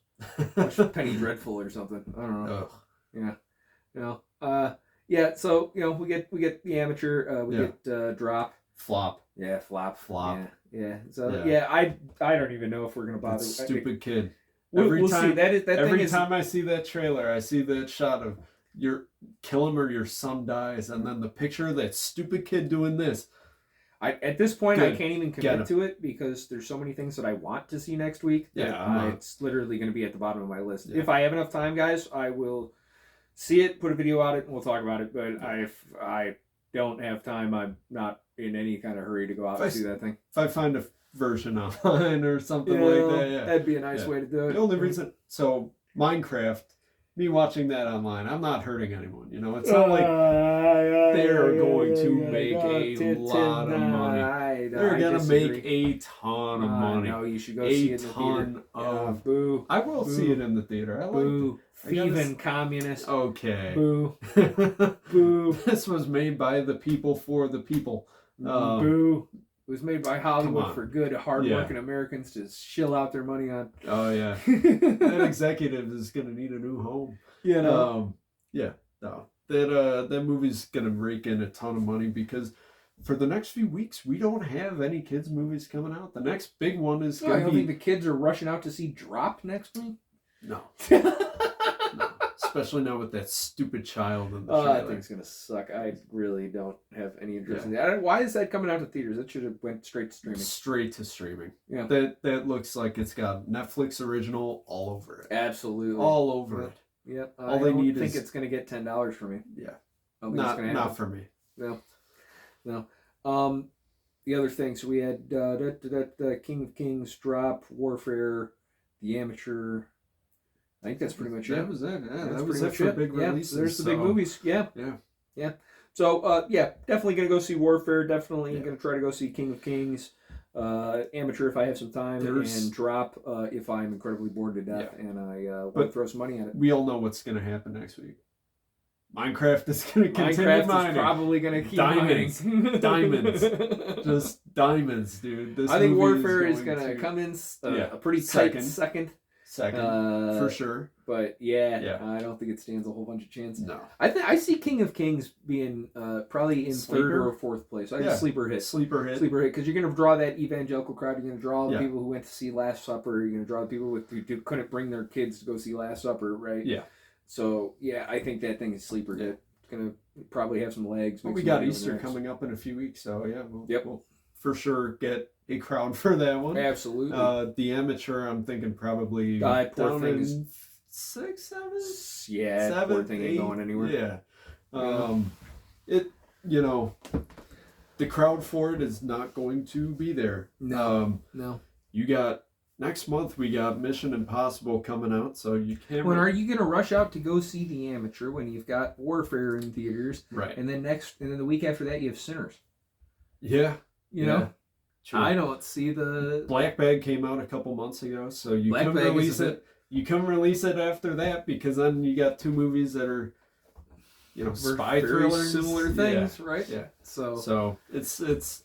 [SPEAKER 2] Watch Penny Dreadful or something. I don't know.
[SPEAKER 1] Ugh.
[SPEAKER 2] Yeah. Yeah, so we get the amateur, get drop,
[SPEAKER 1] flop.
[SPEAKER 2] Yeah, flop. Yeah. So
[SPEAKER 1] yeah.
[SPEAKER 2] I don't even know if we're gonna bother.
[SPEAKER 1] Stupid kid.
[SPEAKER 2] We'll see. Every
[SPEAKER 1] time I see that trailer, I see that shot of kill him or your son dies, and then the picture of that stupid kid doing this.
[SPEAKER 2] At this point, I can't even commit to it because there's so many things that I want to see next week. It's literally going to be at the bottom of my list. Yeah. If I have enough time, guys, I will see it, put a video on it, and we'll talk about it. But if I don't have time, I'm not in any kind of hurry to go out and see that thing.
[SPEAKER 1] If I find a version online or something like that,
[SPEAKER 2] that'd be a nice way to do it.
[SPEAKER 1] The only reason, Minecraft, me watching that online, I'm not hurting anyone. It's not like they're going to make a lot of money. They're going to make a ton of money.
[SPEAKER 2] No, you should go see it in the theater.
[SPEAKER 1] Boo. I will see it in the theater. I
[SPEAKER 2] boo. Thieving communist.
[SPEAKER 1] Okay.
[SPEAKER 2] Boo. Boo.
[SPEAKER 1] This was made by the people for the people.
[SPEAKER 2] Boo. It was made by Hollywood for good, hard-working Americans to shill out their money on.
[SPEAKER 1] Oh, yeah. That executive is going to need a new home. That movie's going to rake in a ton of money because for the next few weeks, we don't have any kids' movies coming out. The next big one is going to be...
[SPEAKER 2] I don't think the kids are rushing out to see Drop next week.
[SPEAKER 1] No. No. Especially now with that stupid child in the show.
[SPEAKER 2] I think it's going to suck. I really don't have any interest in that. Why is that coming out to theaters? That should have went straight to streaming.
[SPEAKER 1] Straight to streaming.
[SPEAKER 2] Yeah.
[SPEAKER 1] That looks like it's got Netflix original all over it.
[SPEAKER 2] Absolutely.
[SPEAKER 1] All over it.
[SPEAKER 2] Yep.
[SPEAKER 1] All they need
[SPEAKER 2] think it's going to get $10 for me.
[SPEAKER 1] Yeah.
[SPEAKER 2] Not
[SPEAKER 1] for me.
[SPEAKER 2] No. The other things, we had King of Kings, Drop, Warfare, The Amateur. I think that's pretty much it.
[SPEAKER 1] That was it. Yeah,
[SPEAKER 2] that
[SPEAKER 1] was it for big releases.
[SPEAKER 2] There's the big movies. Yeah. So, definitely going to go see Warfare. Definitely going to try to go see King of Kings. Amateur if I have some time. And Drop if I'm incredibly bored to death and I want to throw some money at it.
[SPEAKER 1] We all know what's going to happen next week. Minecraft is going to continue mining.
[SPEAKER 2] Is probably going to keep
[SPEAKER 1] diamonds.
[SPEAKER 2] mining.
[SPEAKER 1] Diamonds. Just diamonds, dude.
[SPEAKER 2] I think Warfare is going to come in a pretty tight second.
[SPEAKER 1] For sure.
[SPEAKER 2] But I don't think it stands a whole bunch of chance.
[SPEAKER 1] No.
[SPEAKER 2] I see King of Kings being probably in third or fourth place. Sleeper hit because you're going to draw that evangelical crowd. You're going to draw the people who went to see Last Supper. You're going to draw the people who couldn't bring their kids to go see Last Supper, right?
[SPEAKER 1] Yeah.
[SPEAKER 2] So I think that thing is sleeper hit. It's going to probably have some legs.
[SPEAKER 1] Well, we got Easter coming up in a few weeks, so we'll for sure get a crowd for that one.
[SPEAKER 2] Absolutely.
[SPEAKER 1] The Amateur, I'm thinking probably
[SPEAKER 2] down
[SPEAKER 1] in 6, 7?
[SPEAKER 2] Yeah,
[SPEAKER 1] 7,
[SPEAKER 2] poor thing ain't going anywhere.
[SPEAKER 1] Yeah. The crowd for it is not going to be there.
[SPEAKER 2] No.
[SPEAKER 1] You got next month we got Mission Impossible coming out, so you can't.
[SPEAKER 2] When are you going to rush out to go see The Amateur when you've got Warfare in theaters?
[SPEAKER 1] Right.
[SPEAKER 2] And then the week after that you have Sinners.
[SPEAKER 1] Yeah.
[SPEAKER 2] You know?
[SPEAKER 1] True.
[SPEAKER 2] I don't see the...
[SPEAKER 1] Black Bag came out a couple months ago, so you can release it. You can release it after that because then you got two movies that are, spy thrillers,
[SPEAKER 2] similar things, right?
[SPEAKER 1] Yeah.
[SPEAKER 2] So
[SPEAKER 1] it's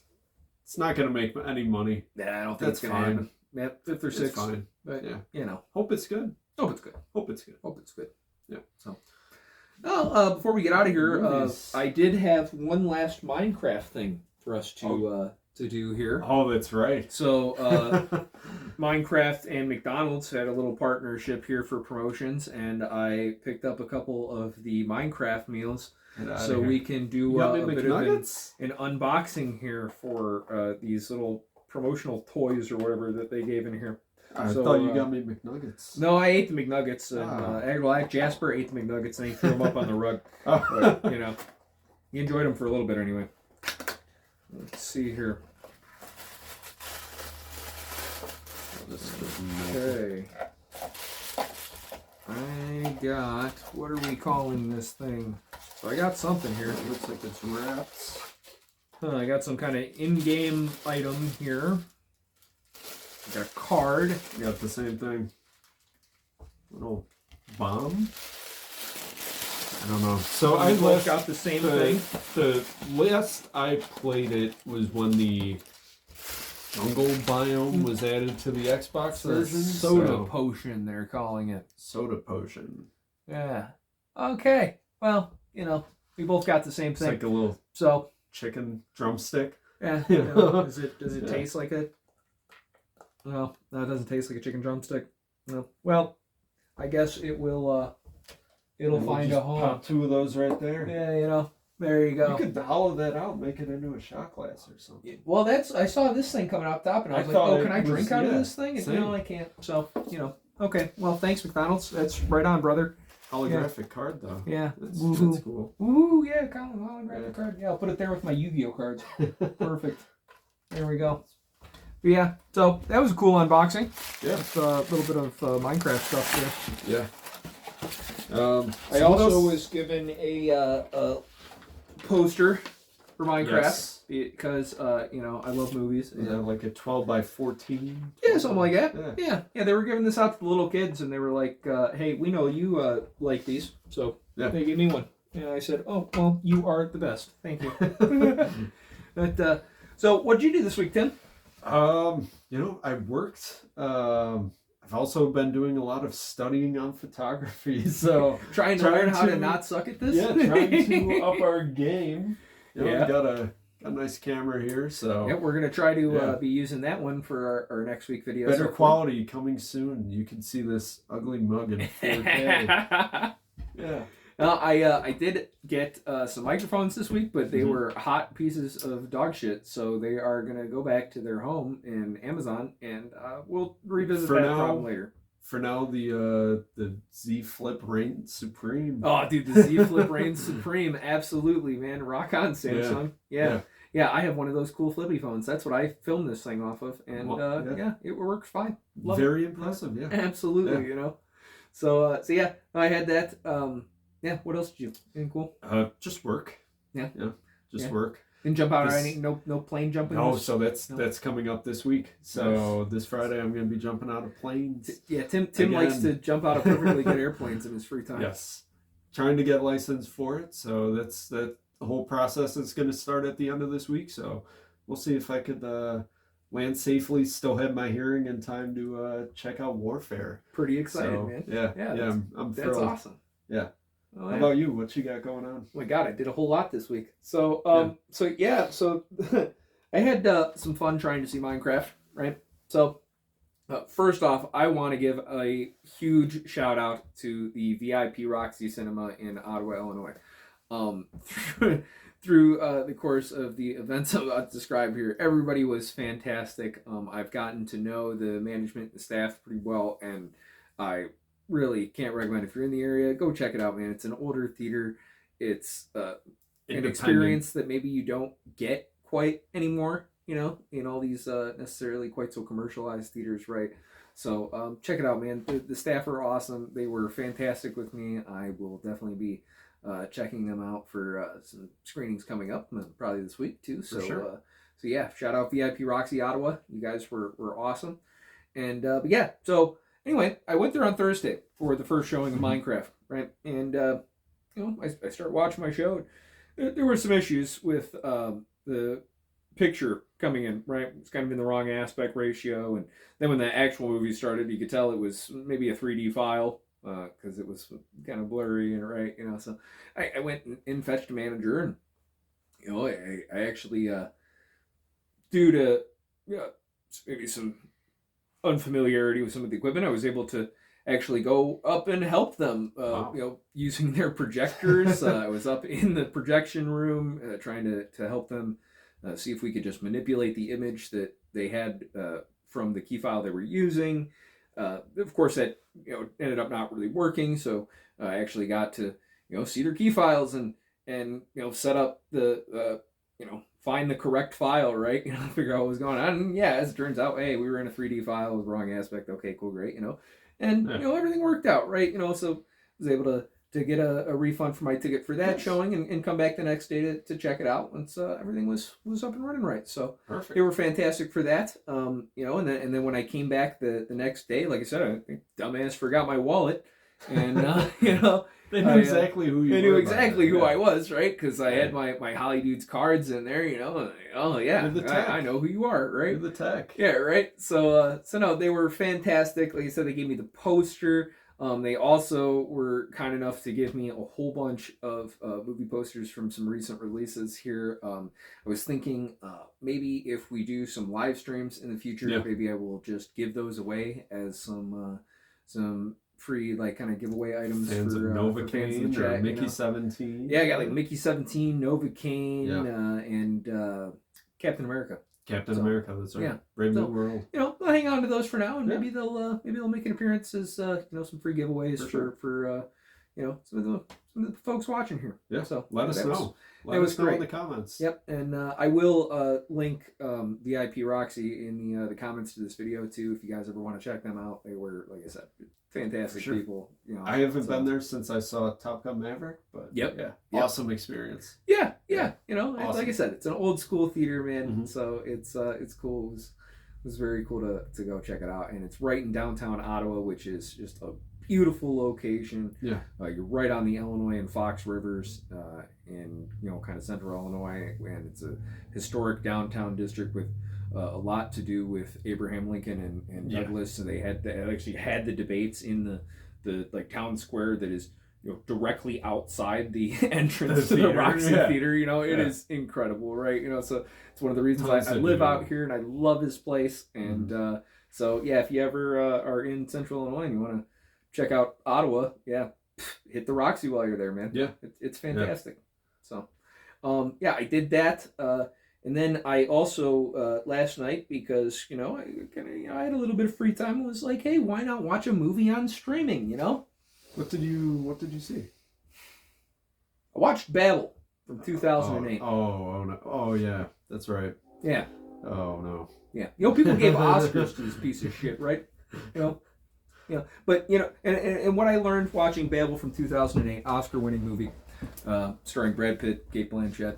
[SPEAKER 1] It's not going to make any money.
[SPEAKER 2] Yeah, I don't think it's going to happen. Yep, 5th or 6th.
[SPEAKER 1] It's fine.
[SPEAKER 2] But, you know.
[SPEAKER 1] Hope it's good.
[SPEAKER 2] Hope it's good.
[SPEAKER 1] Hope it's good.
[SPEAKER 2] Hope it's good.
[SPEAKER 1] Yeah.
[SPEAKER 2] So, well, before we get out of here, I did have one last Minecraft thing for us to do here.
[SPEAKER 1] Oh, that's right.
[SPEAKER 2] So, Minecraft and McDonald's had a little partnership here for promotions, and I picked up a couple of the Minecraft meals. So we can do a bit of an unboxing here for these little promotional toys or whatever that they gave in here.
[SPEAKER 1] I thought you got me McNuggets.
[SPEAKER 2] No, I ate the McNuggets. And Jasper ate the McNuggets and he threw them up on the rug. But, you know, he enjoyed them for a little bit anyway. Let's see here. Okay. I got, what are we calling this thing? So I got something here.
[SPEAKER 1] It looks like it's wraps.
[SPEAKER 2] I got some kind of in-game item here. I got a card.
[SPEAKER 1] You got the same thing. Little bomb. I don't know. So I
[SPEAKER 2] got the same thing.
[SPEAKER 1] The last I played it was when the jungle biome was added to the Xbox version.
[SPEAKER 2] Soda potion, they're calling it.
[SPEAKER 1] Soda potion.
[SPEAKER 2] Yeah. Okay. Well, you know, we both got the same thing.
[SPEAKER 1] It's like a little chicken drumstick.
[SPEAKER 2] Yeah. You know, does it taste like a? No, that doesn't taste like a chicken drumstick. No. Well, I guess it will. It'll find a home.
[SPEAKER 1] Pop 2 of those right there.
[SPEAKER 2] Yeah, you know. There you go.
[SPEAKER 1] You could hollow that out, make it into a shot glass or something.
[SPEAKER 2] Well, I saw this thing coming out top, and I was like, oh, can I drink out of this thing? And no, I can't. So, you know. Okay. Well, thanks, McDonald's. That's right on, brother.
[SPEAKER 1] Holographic card, though.
[SPEAKER 2] Yeah.
[SPEAKER 1] That's cool.
[SPEAKER 2] Ooh, yeah, holographic card. Yeah, I'll put it there with my Yu-Gi-Oh cards. Perfect. There we go. But yeah, so that was a cool unboxing.
[SPEAKER 1] Yeah.
[SPEAKER 2] Just a little bit of Minecraft stuff there.
[SPEAKER 1] Yeah.
[SPEAKER 2] I also was given a poster for Minecraft because you know, I love movies.
[SPEAKER 1] Yeah, like a 12 by 14.
[SPEAKER 2] Yeah, something like that. Yeah. They were giving this out to the little kids, and they were like, "Hey, we know you like these, so they gave me one." And I said, "Oh, well, you are the best. Thank you." But so, what did you do this week, Tim?
[SPEAKER 1] You know, I worked. I've also been doing a lot of studying on photography, so
[SPEAKER 2] trying to learn how to not suck at this.
[SPEAKER 1] Yeah, trying to up our game. You know,
[SPEAKER 2] yeah,
[SPEAKER 1] got a nice camera here, so
[SPEAKER 2] yeah, we're gonna try to be using that one for our next week video.
[SPEAKER 1] Better quality coming soon. You can see this ugly mug in 4K. Yeah.
[SPEAKER 2] I did get some microphones this week, but they were hot pieces of dog shit, so they are going to go back to their home in Amazon, and we'll revisit that problem later.
[SPEAKER 1] For now, the Z Flip reigns supreme.
[SPEAKER 2] Oh, dude, the Z Flip reigns supreme. Absolutely, man. Rock on, Samsung. Yeah, I have one of those cool flippy phones. That's what I filmed this thing off of, and it works fine.
[SPEAKER 1] Very impressive, yeah.
[SPEAKER 2] Absolutely, you know. So yeah, I had that. Yeah, what else did you do? Anything cool?
[SPEAKER 1] Just work.
[SPEAKER 2] Yeah.
[SPEAKER 1] Just work.
[SPEAKER 2] Didn't jump out or anything? No plane jumping?
[SPEAKER 1] No, so that's coming up this week. So this Friday I'm going to be jumping out of planes.
[SPEAKER 2] Yeah, Tim likes to jump out of perfectly good airplanes in his free time.
[SPEAKER 1] Yes. Trying to get licensed for it. So that whole process is going to start at the end of this week. So we'll see if I could land safely, still have my hearing in time to check out Warfare.
[SPEAKER 2] Pretty excited, man.
[SPEAKER 1] Yeah, I'm thrilled.
[SPEAKER 2] That's awesome.
[SPEAKER 1] Yeah. Oh, How about you? What you got going on?
[SPEAKER 2] Oh my God, I did a whole lot this week. So I had some fun trying to see Minecraft, right? So first off, I want to give a huge shout out to the VIP Roxy Cinema in Ottawa, Illinois. Through the course of the events I'm about to describe here, everybody was fantastic. I've gotten to know the management and the staff pretty well, and I really can't recommend. If you're in the area, go check it out, man. It's an older theater. It's an experience that maybe you don't get quite anymore, you know, in all these necessarily quite so commercialized theaters, right? So check it out, man. The staff are awesome. They were fantastic with me. I will definitely be checking them out for some screenings coming up, probably this week too. So
[SPEAKER 1] sure.
[SPEAKER 2] So yeah, shout out VIP Roxy Ottawa. You guys were awesome. And but yeah, so anyway, I went there on Thursday for the first showing of Minecraft, right? And you know, I started watching my show. There were some issues with the picture coming in, right? It's kind of in the wrong aspect ratio, and then when the actual movie started, you could tell it was maybe a 3D file because it was kind of blurry and right, So I went and fetched a manager, and I actually due to maybe some unfamiliarity with some of the equipment, I was able to actually go up and help them,
[SPEAKER 1] Wow.
[SPEAKER 2] using their projectors. I was up in the projection room trying to help them see if we could just manipulate the image that they had from the key file they were using. Of course, that ended up not really working, so I actually got to see their key files and set up the find the correct file, right? Figure out what was going on. And yeah, as it turns out, hey, we were in a 3D file with the wrong aspect. Okay, cool, great, and everything worked out, right? So I was able to get a refund for my ticket for that showing and come back the next day to check it out once everything was up and running right. So
[SPEAKER 1] Perfect.
[SPEAKER 2] They were fantastic for that. And then when I came back the next day, like I said, I dumbass forgot my wallet, and
[SPEAKER 1] They knew exactly who you were.
[SPEAKER 2] They knew exactly who I was, right? Because I had my HollyDudes cards in there, Oh yeah, I know who you are, right?
[SPEAKER 1] You're the tech.
[SPEAKER 2] Yeah, right. So no, they were fantastic. Like I said, they gave me the poster. They also were kind enough to give me a whole bunch of movie posters from some recent releases here. I was thinking maybe if we do some live streams in the future, maybe I will just give those away as some free kind of giveaway items
[SPEAKER 1] fans
[SPEAKER 2] for
[SPEAKER 1] of Novocaine
[SPEAKER 2] fans in the chat,
[SPEAKER 1] or Mickey 17.
[SPEAKER 2] Yeah, I got Mickey 17, Novocaine, and Captain America.
[SPEAKER 1] Captain America, that's right. Yeah. Brave New World.
[SPEAKER 2] I'll hang on to those for now, and maybe they'll make an appearance as some free giveaways for some of the folks watching here.
[SPEAKER 1] Yeah.
[SPEAKER 2] So
[SPEAKER 1] let us know. Let us know in the comments.
[SPEAKER 2] Yep, and I will link VIP Roxy in the comments to this video too. If you guys ever want to check them out, they were, like I said, fantastic people.
[SPEAKER 1] I haven't been there since I saw Top Gun Maverick, but awesome experience.
[SPEAKER 2] Yeah. Awesome. Like I said, it's an old school theater, man. So it's cool. It was very cool to go check it out, and it's right in downtown Ottawa, which is just a beautiful location.
[SPEAKER 1] Yeah,
[SPEAKER 2] you're right on the Illinois and Fox rivers, in kind of central Illinois, and it's a historic downtown district with a lot to do with Abraham Lincoln and Douglas. So they actually had the debates in the town square that is directly outside the entrance to the Roxy Theater. It is incredible, right? So it's one of the reasons I live out here and I love this place. And so if you ever are in central Illinois and you want to check out Ottawa, hit the Roxy while you're there, man. Yeah, it's fantastic. So I did that. And then I also last night, because I had a little bit of free time, was like, hey, why not watch a movie on streaming?
[SPEAKER 1] What did you see?
[SPEAKER 2] I watched Babel from 2008.
[SPEAKER 1] Oh no! Oh yeah, that's right.
[SPEAKER 2] Yeah.
[SPEAKER 1] Oh no.
[SPEAKER 2] Yeah. People gave Oscars to this piece of shit, right? But and what I learned watching Babel from 2008, Oscar-winning movie, starring Brad Pitt, Kate Blanchett,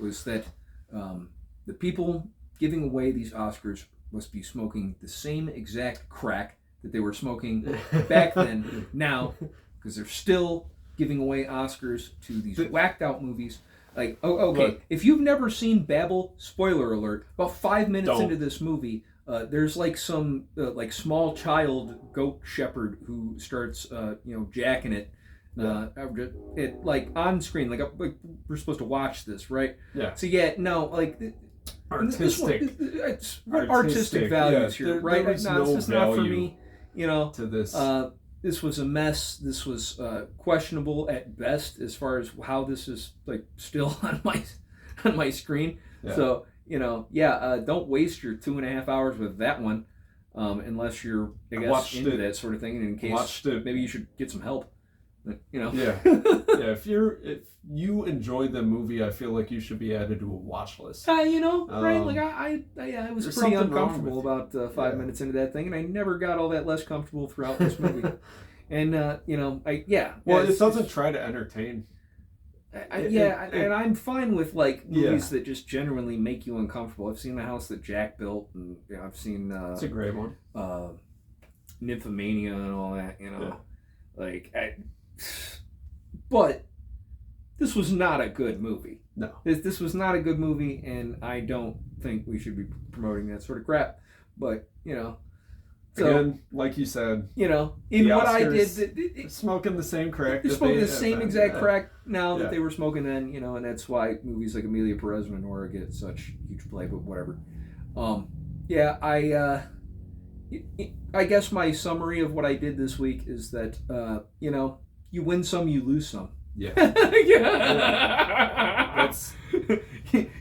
[SPEAKER 2] was that the people giving away these Oscars must be smoking the same exact crack that they were smoking back then now, because they're still giving away Oscars to these whacked out movies. Like, if you've never seen Babel, spoiler alert, about 5 minutes into this movie, there's some small child goat shepherd who starts jacking it on screen, we're supposed to watch this, right?
[SPEAKER 1] Yeah.
[SPEAKER 2] So
[SPEAKER 1] artistic
[SPEAKER 2] values here, right?
[SPEAKER 1] It's
[SPEAKER 2] just not for me,
[SPEAKER 1] to this.
[SPEAKER 2] This was a mess. This was questionable at best as far as how this is still on my screen. Yeah. So don't waste your 2.5 hours with that one, unless you're into that sort of thing. And in case maybe you should get some help.
[SPEAKER 1] If you enjoyed the movie, I feel like you should be added to a watch list.
[SPEAKER 2] Right? I was pretty uncomfortable about 5 minutes into that thing, and I never got all that less comfortable throughout this movie. And
[SPEAKER 1] it doesn't try to entertain.
[SPEAKER 2] And I'm fine with movies that just genuinely make you uncomfortable. I've seen The House That Jack Built, and I've seen
[SPEAKER 1] it's a great one.
[SPEAKER 2] Nymphomania and all that. But this was not a good movie.
[SPEAKER 1] No.
[SPEAKER 2] This was not a good movie, and I don't think we should be promoting that sort of crap. But, So,
[SPEAKER 1] again, like you said,
[SPEAKER 2] in
[SPEAKER 1] the
[SPEAKER 2] what I
[SPEAKER 1] Oscars,
[SPEAKER 2] did,
[SPEAKER 1] smoking the same crack.
[SPEAKER 2] they're smoking the same exact crack now
[SPEAKER 1] Yeah.
[SPEAKER 2] that they were smoking then, and that's why movies like Amelia Perez and Nora get such huge play, but whatever. I guess my summary of what I did this week is that, you win some, you lose some.
[SPEAKER 1] Yeah.
[SPEAKER 2] That's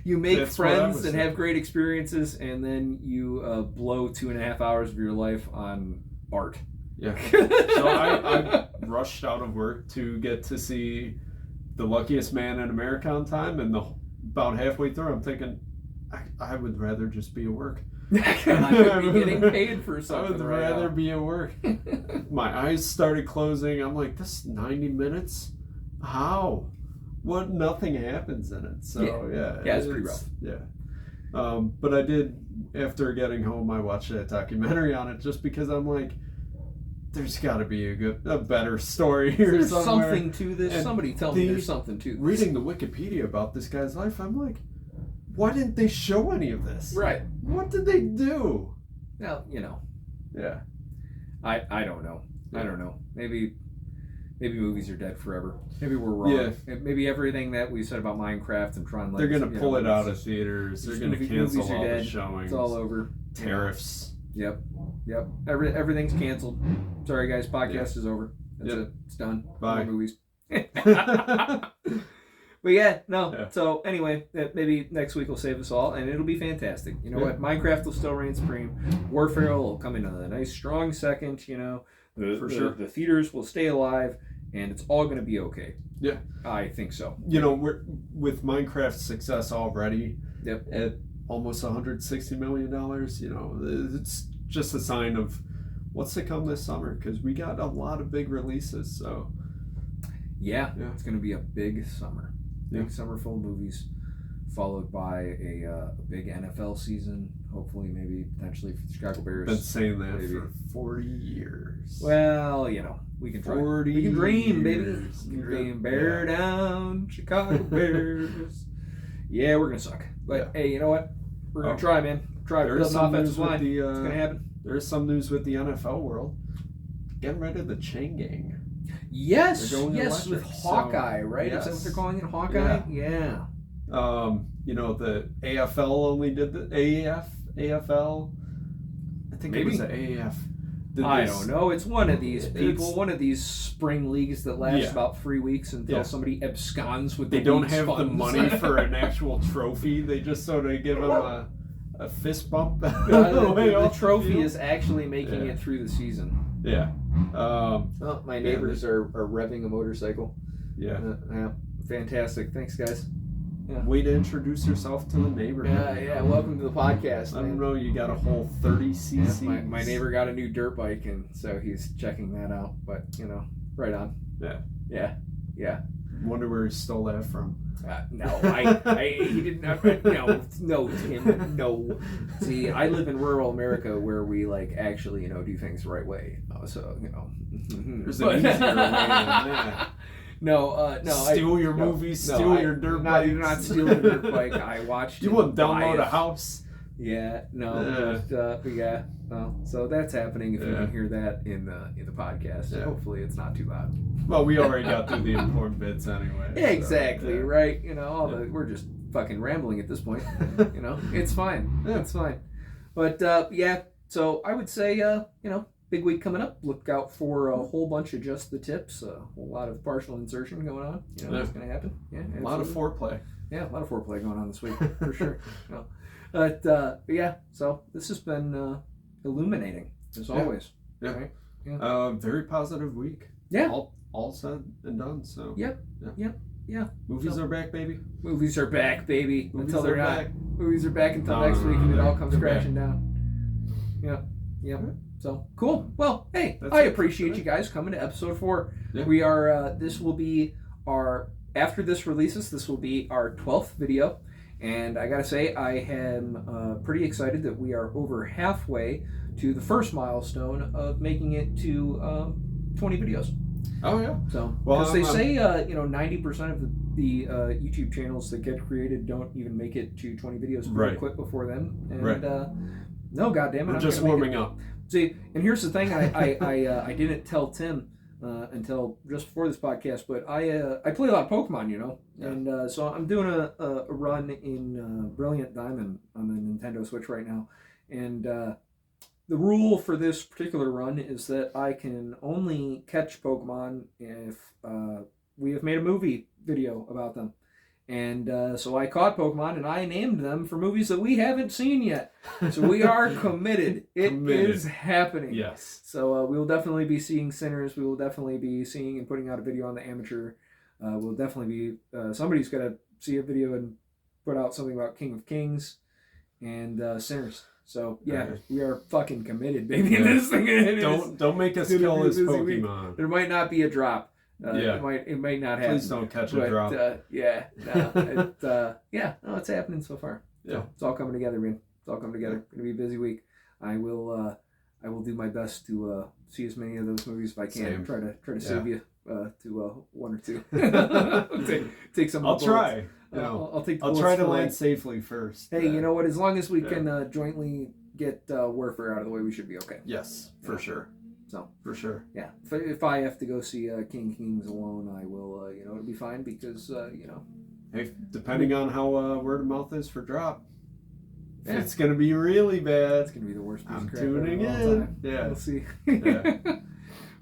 [SPEAKER 2] you make
[SPEAKER 1] that's
[SPEAKER 2] friends and have great experiences, and then you blow 2.5 hours of your life on art.
[SPEAKER 1] Yeah. So I rushed out of work to get to see The Luckiest Man in America on time, and about halfway through, I'm thinking, I would rather just be at work.
[SPEAKER 2] I should be getting paid for something.
[SPEAKER 1] I would
[SPEAKER 2] right
[SPEAKER 1] rather
[SPEAKER 2] now.
[SPEAKER 1] be at work. My eyes started closing. I'm like, this 90 minutes? How? What? Nothing happens in it. So
[SPEAKER 2] yeah, it's pretty rough.
[SPEAKER 1] Yeah. But I did, after getting home, I watched that documentary on it just because I'm like, there's got to be a better story here
[SPEAKER 2] There's
[SPEAKER 1] somewhere.
[SPEAKER 2] something to this.
[SPEAKER 1] And
[SPEAKER 2] Somebody tell me there's something to this.
[SPEAKER 1] Reading the Wikipedia about this guy's life, I'm like, why didn't they show any of this?
[SPEAKER 2] Right.
[SPEAKER 1] What did they do?
[SPEAKER 2] Well,
[SPEAKER 1] Yeah.
[SPEAKER 2] I don't know. I don't know. Maybe movies are dead forever. Maybe we're wrong.
[SPEAKER 1] Yeah.
[SPEAKER 2] Maybe everything that we said about Minecraft and Tron
[SPEAKER 1] They're
[SPEAKER 2] Legacy,
[SPEAKER 1] going to pull it out of theaters. They're going to cancel
[SPEAKER 2] movies are
[SPEAKER 1] all the
[SPEAKER 2] dead.
[SPEAKER 1] showings.
[SPEAKER 2] It's all over.
[SPEAKER 1] Tariffs.
[SPEAKER 2] Yep. Everything's canceled. Sorry, guys. Podcast is over. That's it. It's done.
[SPEAKER 1] Bye.
[SPEAKER 2] No more movies. But no. So anyway, maybe next week will save us all, and it'll be fantastic. You know what? Minecraft will still reign supreme. Warfare will come in a nice, strong second.
[SPEAKER 1] For sure.
[SPEAKER 2] The theaters will stay alive, and it's all going to be okay.
[SPEAKER 1] Yeah.
[SPEAKER 2] I think so.
[SPEAKER 1] We're with Minecraft's success already.
[SPEAKER 2] Yep.
[SPEAKER 1] At almost $160 million. It's just a sign of what's to come this summer because we got a lot of big releases. So.
[SPEAKER 2] Yeah. It's going to be a big summer. Big summer full of movies, followed by a big NFL season. Hopefully, maybe potentially for the Chicago Bears.
[SPEAKER 1] Been saying that for 40 years.
[SPEAKER 2] Well, we can try.
[SPEAKER 1] 40
[SPEAKER 2] We can dream, baby.
[SPEAKER 1] years.
[SPEAKER 2] We can dream. Bear down, Chicago Bears. Yeah, we're gonna suck. But hey, you know what? We're gonna try, man. Try.
[SPEAKER 1] There's
[SPEAKER 2] Build an
[SPEAKER 1] some
[SPEAKER 2] offensive
[SPEAKER 1] news
[SPEAKER 2] line.
[SPEAKER 1] with
[SPEAKER 2] It's gonna happen.
[SPEAKER 1] There's some news with the NFL world. Getting rid of the chain gang.
[SPEAKER 2] Yes,
[SPEAKER 1] They're going
[SPEAKER 2] yes,
[SPEAKER 1] electric,
[SPEAKER 2] with Hawkeye,
[SPEAKER 1] so,
[SPEAKER 2] right?
[SPEAKER 1] yes.
[SPEAKER 2] Is that what they're calling it, Hawkeye? Yeah.
[SPEAKER 1] The AFL only did the AFL. I think
[SPEAKER 2] Maybe.
[SPEAKER 1] it was the AAF.
[SPEAKER 2] I don't know. It's one of these people,
[SPEAKER 1] It's-
[SPEAKER 2] one of these spring leagues that last
[SPEAKER 1] Yeah.
[SPEAKER 2] about 3 weeks until
[SPEAKER 1] Yeah.
[SPEAKER 2] somebody absconds with
[SPEAKER 1] They
[SPEAKER 2] the
[SPEAKER 1] don't
[SPEAKER 2] league's
[SPEAKER 1] have the
[SPEAKER 2] funds.
[SPEAKER 1] money for an actual trophy. They just sort of give them a fist bump.
[SPEAKER 2] The trophy is actually making it through the season.
[SPEAKER 1] Yeah.
[SPEAKER 2] My neighbors are revving a motorcycle.
[SPEAKER 1] Yeah.
[SPEAKER 2] Fantastic. Thanks, guys. Yeah.
[SPEAKER 1] Way to introduce yourself to the neighborhood.
[SPEAKER 2] Yeah. Welcome to the podcast.
[SPEAKER 1] I
[SPEAKER 2] Man.
[SPEAKER 1] don't know. You got a whole 30 cc.
[SPEAKER 2] My neighbor got a new dirt bike, and so he's checking that out. But right on. Yeah.
[SPEAKER 1] Wonder where he stole that from.
[SPEAKER 2] No, he didn't. No, Tim, no. See, I live in rural America where we actually, do things the right way. So,
[SPEAKER 1] There's an easier way than that.
[SPEAKER 2] No.
[SPEAKER 1] Steal your movies, steal your dirt bike.
[SPEAKER 2] You're not stealing a dirt bike. I watched.
[SPEAKER 1] You wouldn't download a house.
[SPEAKER 2] Yeah, no, but yeah, no. So that's happening. If you can hear that in the podcast, hopefully it's not too loud.
[SPEAKER 1] Well, we already got through the important bits anyway.
[SPEAKER 2] Yeah, exactly,
[SPEAKER 1] so,
[SPEAKER 2] right? We're just fucking rambling at this point. It's fine.
[SPEAKER 1] Yeah.
[SPEAKER 2] It's fine. But so I would say big week coming up. Look out for a whole bunch of just the tips. A whole lot of partial insertion going on. What's going to happen. Yeah,
[SPEAKER 1] a lot of foreplay.
[SPEAKER 2] Yeah, a lot of foreplay going on this week for sure. But yeah, so this has been illuminating as always.
[SPEAKER 1] Yeah.
[SPEAKER 2] Right? Yeah.
[SPEAKER 1] Very positive week.
[SPEAKER 2] Yeah.
[SPEAKER 1] All said and done. So.
[SPEAKER 2] Yep.
[SPEAKER 1] Movies are back, baby.
[SPEAKER 2] Movies are back, baby.
[SPEAKER 1] Movies
[SPEAKER 2] until they're
[SPEAKER 1] are
[SPEAKER 2] not.
[SPEAKER 1] back.
[SPEAKER 2] Movies are back until
[SPEAKER 1] No,
[SPEAKER 2] next
[SPEAKER 1] no,
[SPEAKER 2] week,
[SPEAKER 1] no,
[SPEAKER 2] and it
[SPEAKER 1] they're-
[SPEAKER 2] all comes
[SPEAKER 1] they're
[SPEAKER 2] crashing down. Yep. So cool. Well, hey,
[SPEAKER 1] That's
[SPEAKER 2] I
[SPEAKER 1] it.
[SPEAKER 2] appreciate you guys coming to episode 4.
[SPEAKER 1] Yeah.
[SPEAKER 2] We are. This will be our. After this releases, this will be our 12th video. And I gotta say, I am pretty excited that we are over halfway to the first milestone of making it to 20 videos.
[SPEAKER 1] Oh yeah.
[SPEAKER 2] So,
[SPEAKER 1] Well,
[SPEAKER 2] because they say 90% of the the YouTube channels that get created don't even make it to 20 videos
[SPEAKER 1] Right.
[SPEAKER 2] quit before then. And
[SPEAKER 1] Right.
[SPEAKER 2] no, goddamn it,
[SPEAKER 1] We're
[SPEAKER 2] I'm
[SPEAKER 1] just
[SPEAKER 2] gonna make
[SPEAKER 1] warming
[SPEAKER 2] it.
[SPEAKER 1] up.
[SPEAKER 2] See, and here's the thing: I didn't tell Tim until just before this podcast, but I play a lot of Pokemon, you know,
[SPEAKER 1] Yeah.
[SPEAKER 2] and so I'm doing a run in Brilliant Diamond on the Nintendo Switch right now, and the rule for this particular run is that I can only catch Pokemon if we have made a movie video about them. And so I caught Pokemon and I named them for movies that we haven't seen yet. So we are committed. It is happening.
[SPEAKER 1] Yes.
[SPEAKER 2] So we will definitely be seeing Sinners. We will definitely be seeing and putting out a video on the Amateur. We'll definitely be, somebody's got to see a video and put out something about King of Kings and Sinners. So yeah,
[SPEAKER 1] Right.
[SPEAKER 2] we are fucking committed, baby.
[SPEAKER 1] Yeah.
[SPEAKER 2] This thing.
[SPEAKER 1] Don't make us
[SPEAKER 2] it'll
[SPEAKER 1] kill
[SPEAKER 2] be a
[SPEAKER 1] this
[SPEAKER 2] busy
[SPEAKER 1] Pokemon.
[SPEAKER 2] week. There might not be a drop.
[SPEAKER 1] Yeah.
[SPEAKER 2] It might not happen.
[SPEAKER 1] Please don't catch a drop.
[SPEAKER 2] Yeah, no, it's happening so far.
[SPEAKER 1] Yeah.
[SPEAKER 2] So it's all coming together, man. It's all coming together. Gonna be a busy week. I will do my best to see as many of those movies if I can.
[SPEAKER 1] Same.
[SPEAKER 2] Try to save you to one or two. take some.
[SPEAKER 1] I'll
[SPEAKER 2] of the bullets.
[SPEAKER 1] try. You know,
[SPEAKER 2] I'll take. The
[SPEAKER 1] I'll
[SPEAKER 2] bullets
[SPEAKER 1] try to
[SPEAKER 2] for
[SPEAKER 1] land
[SPEAKER 2] mine.
[SPEAKER 1] safely first.
[SPEAKER 2] Hey, you know what? As long as we
[SPEAKER 1] Yeah.
[SPEAKER 2] can jointly get warfare out of the way, we should be okay.
[SPEAKER 1] Yes, for sure.
[SPEAKER 2] So
[SPEAKER 1] For sure.
[SPEAKER 2] yeah, if I have to go see King of Kings alone, I will. It'll be fine because
[SPEAKER 1] Hey, depending on how word of mouth is for drop, if
[SPEAKER 2] Yeah.
[SPEAKER 1] it's gonna be really bad,
[SPEAKER 2] it's gonna be the worst piece
[SPEAKER 1] I'm
[SPEAKER 2] of crap
[SPEAKER 1] tuning
[SPEAKER 2] ever of all
[SPEAKER 1] in.
[SPEAKER 2] time.
[SPEAKER 1] Yeah.
[SPEAKER 2] We'll see.
[SPEAKER 1] Yeah.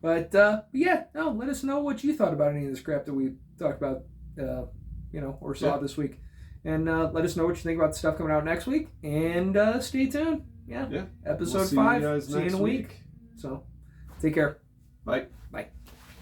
[SPEAKER 2] But yeah, no. Let us know what you thought about any of this crap that we talked about, or saw this week, and let us know what you think about the stuff coming out next week. And stay tuned. Yeah.
[SPEAKER 1] Yeah.
[SPEAKER 2] Episode
[SPEAKER 1] We'll see
[SPEAKER 2] 5.
[SPEAKER 1] you guys
[SPEAKER 2] See you in
[SPEAKER 1] next
[SPEAKER 2] a week. So, take care.
[SPEAKER 1] Bye.
[SPEAKER 2] Bye.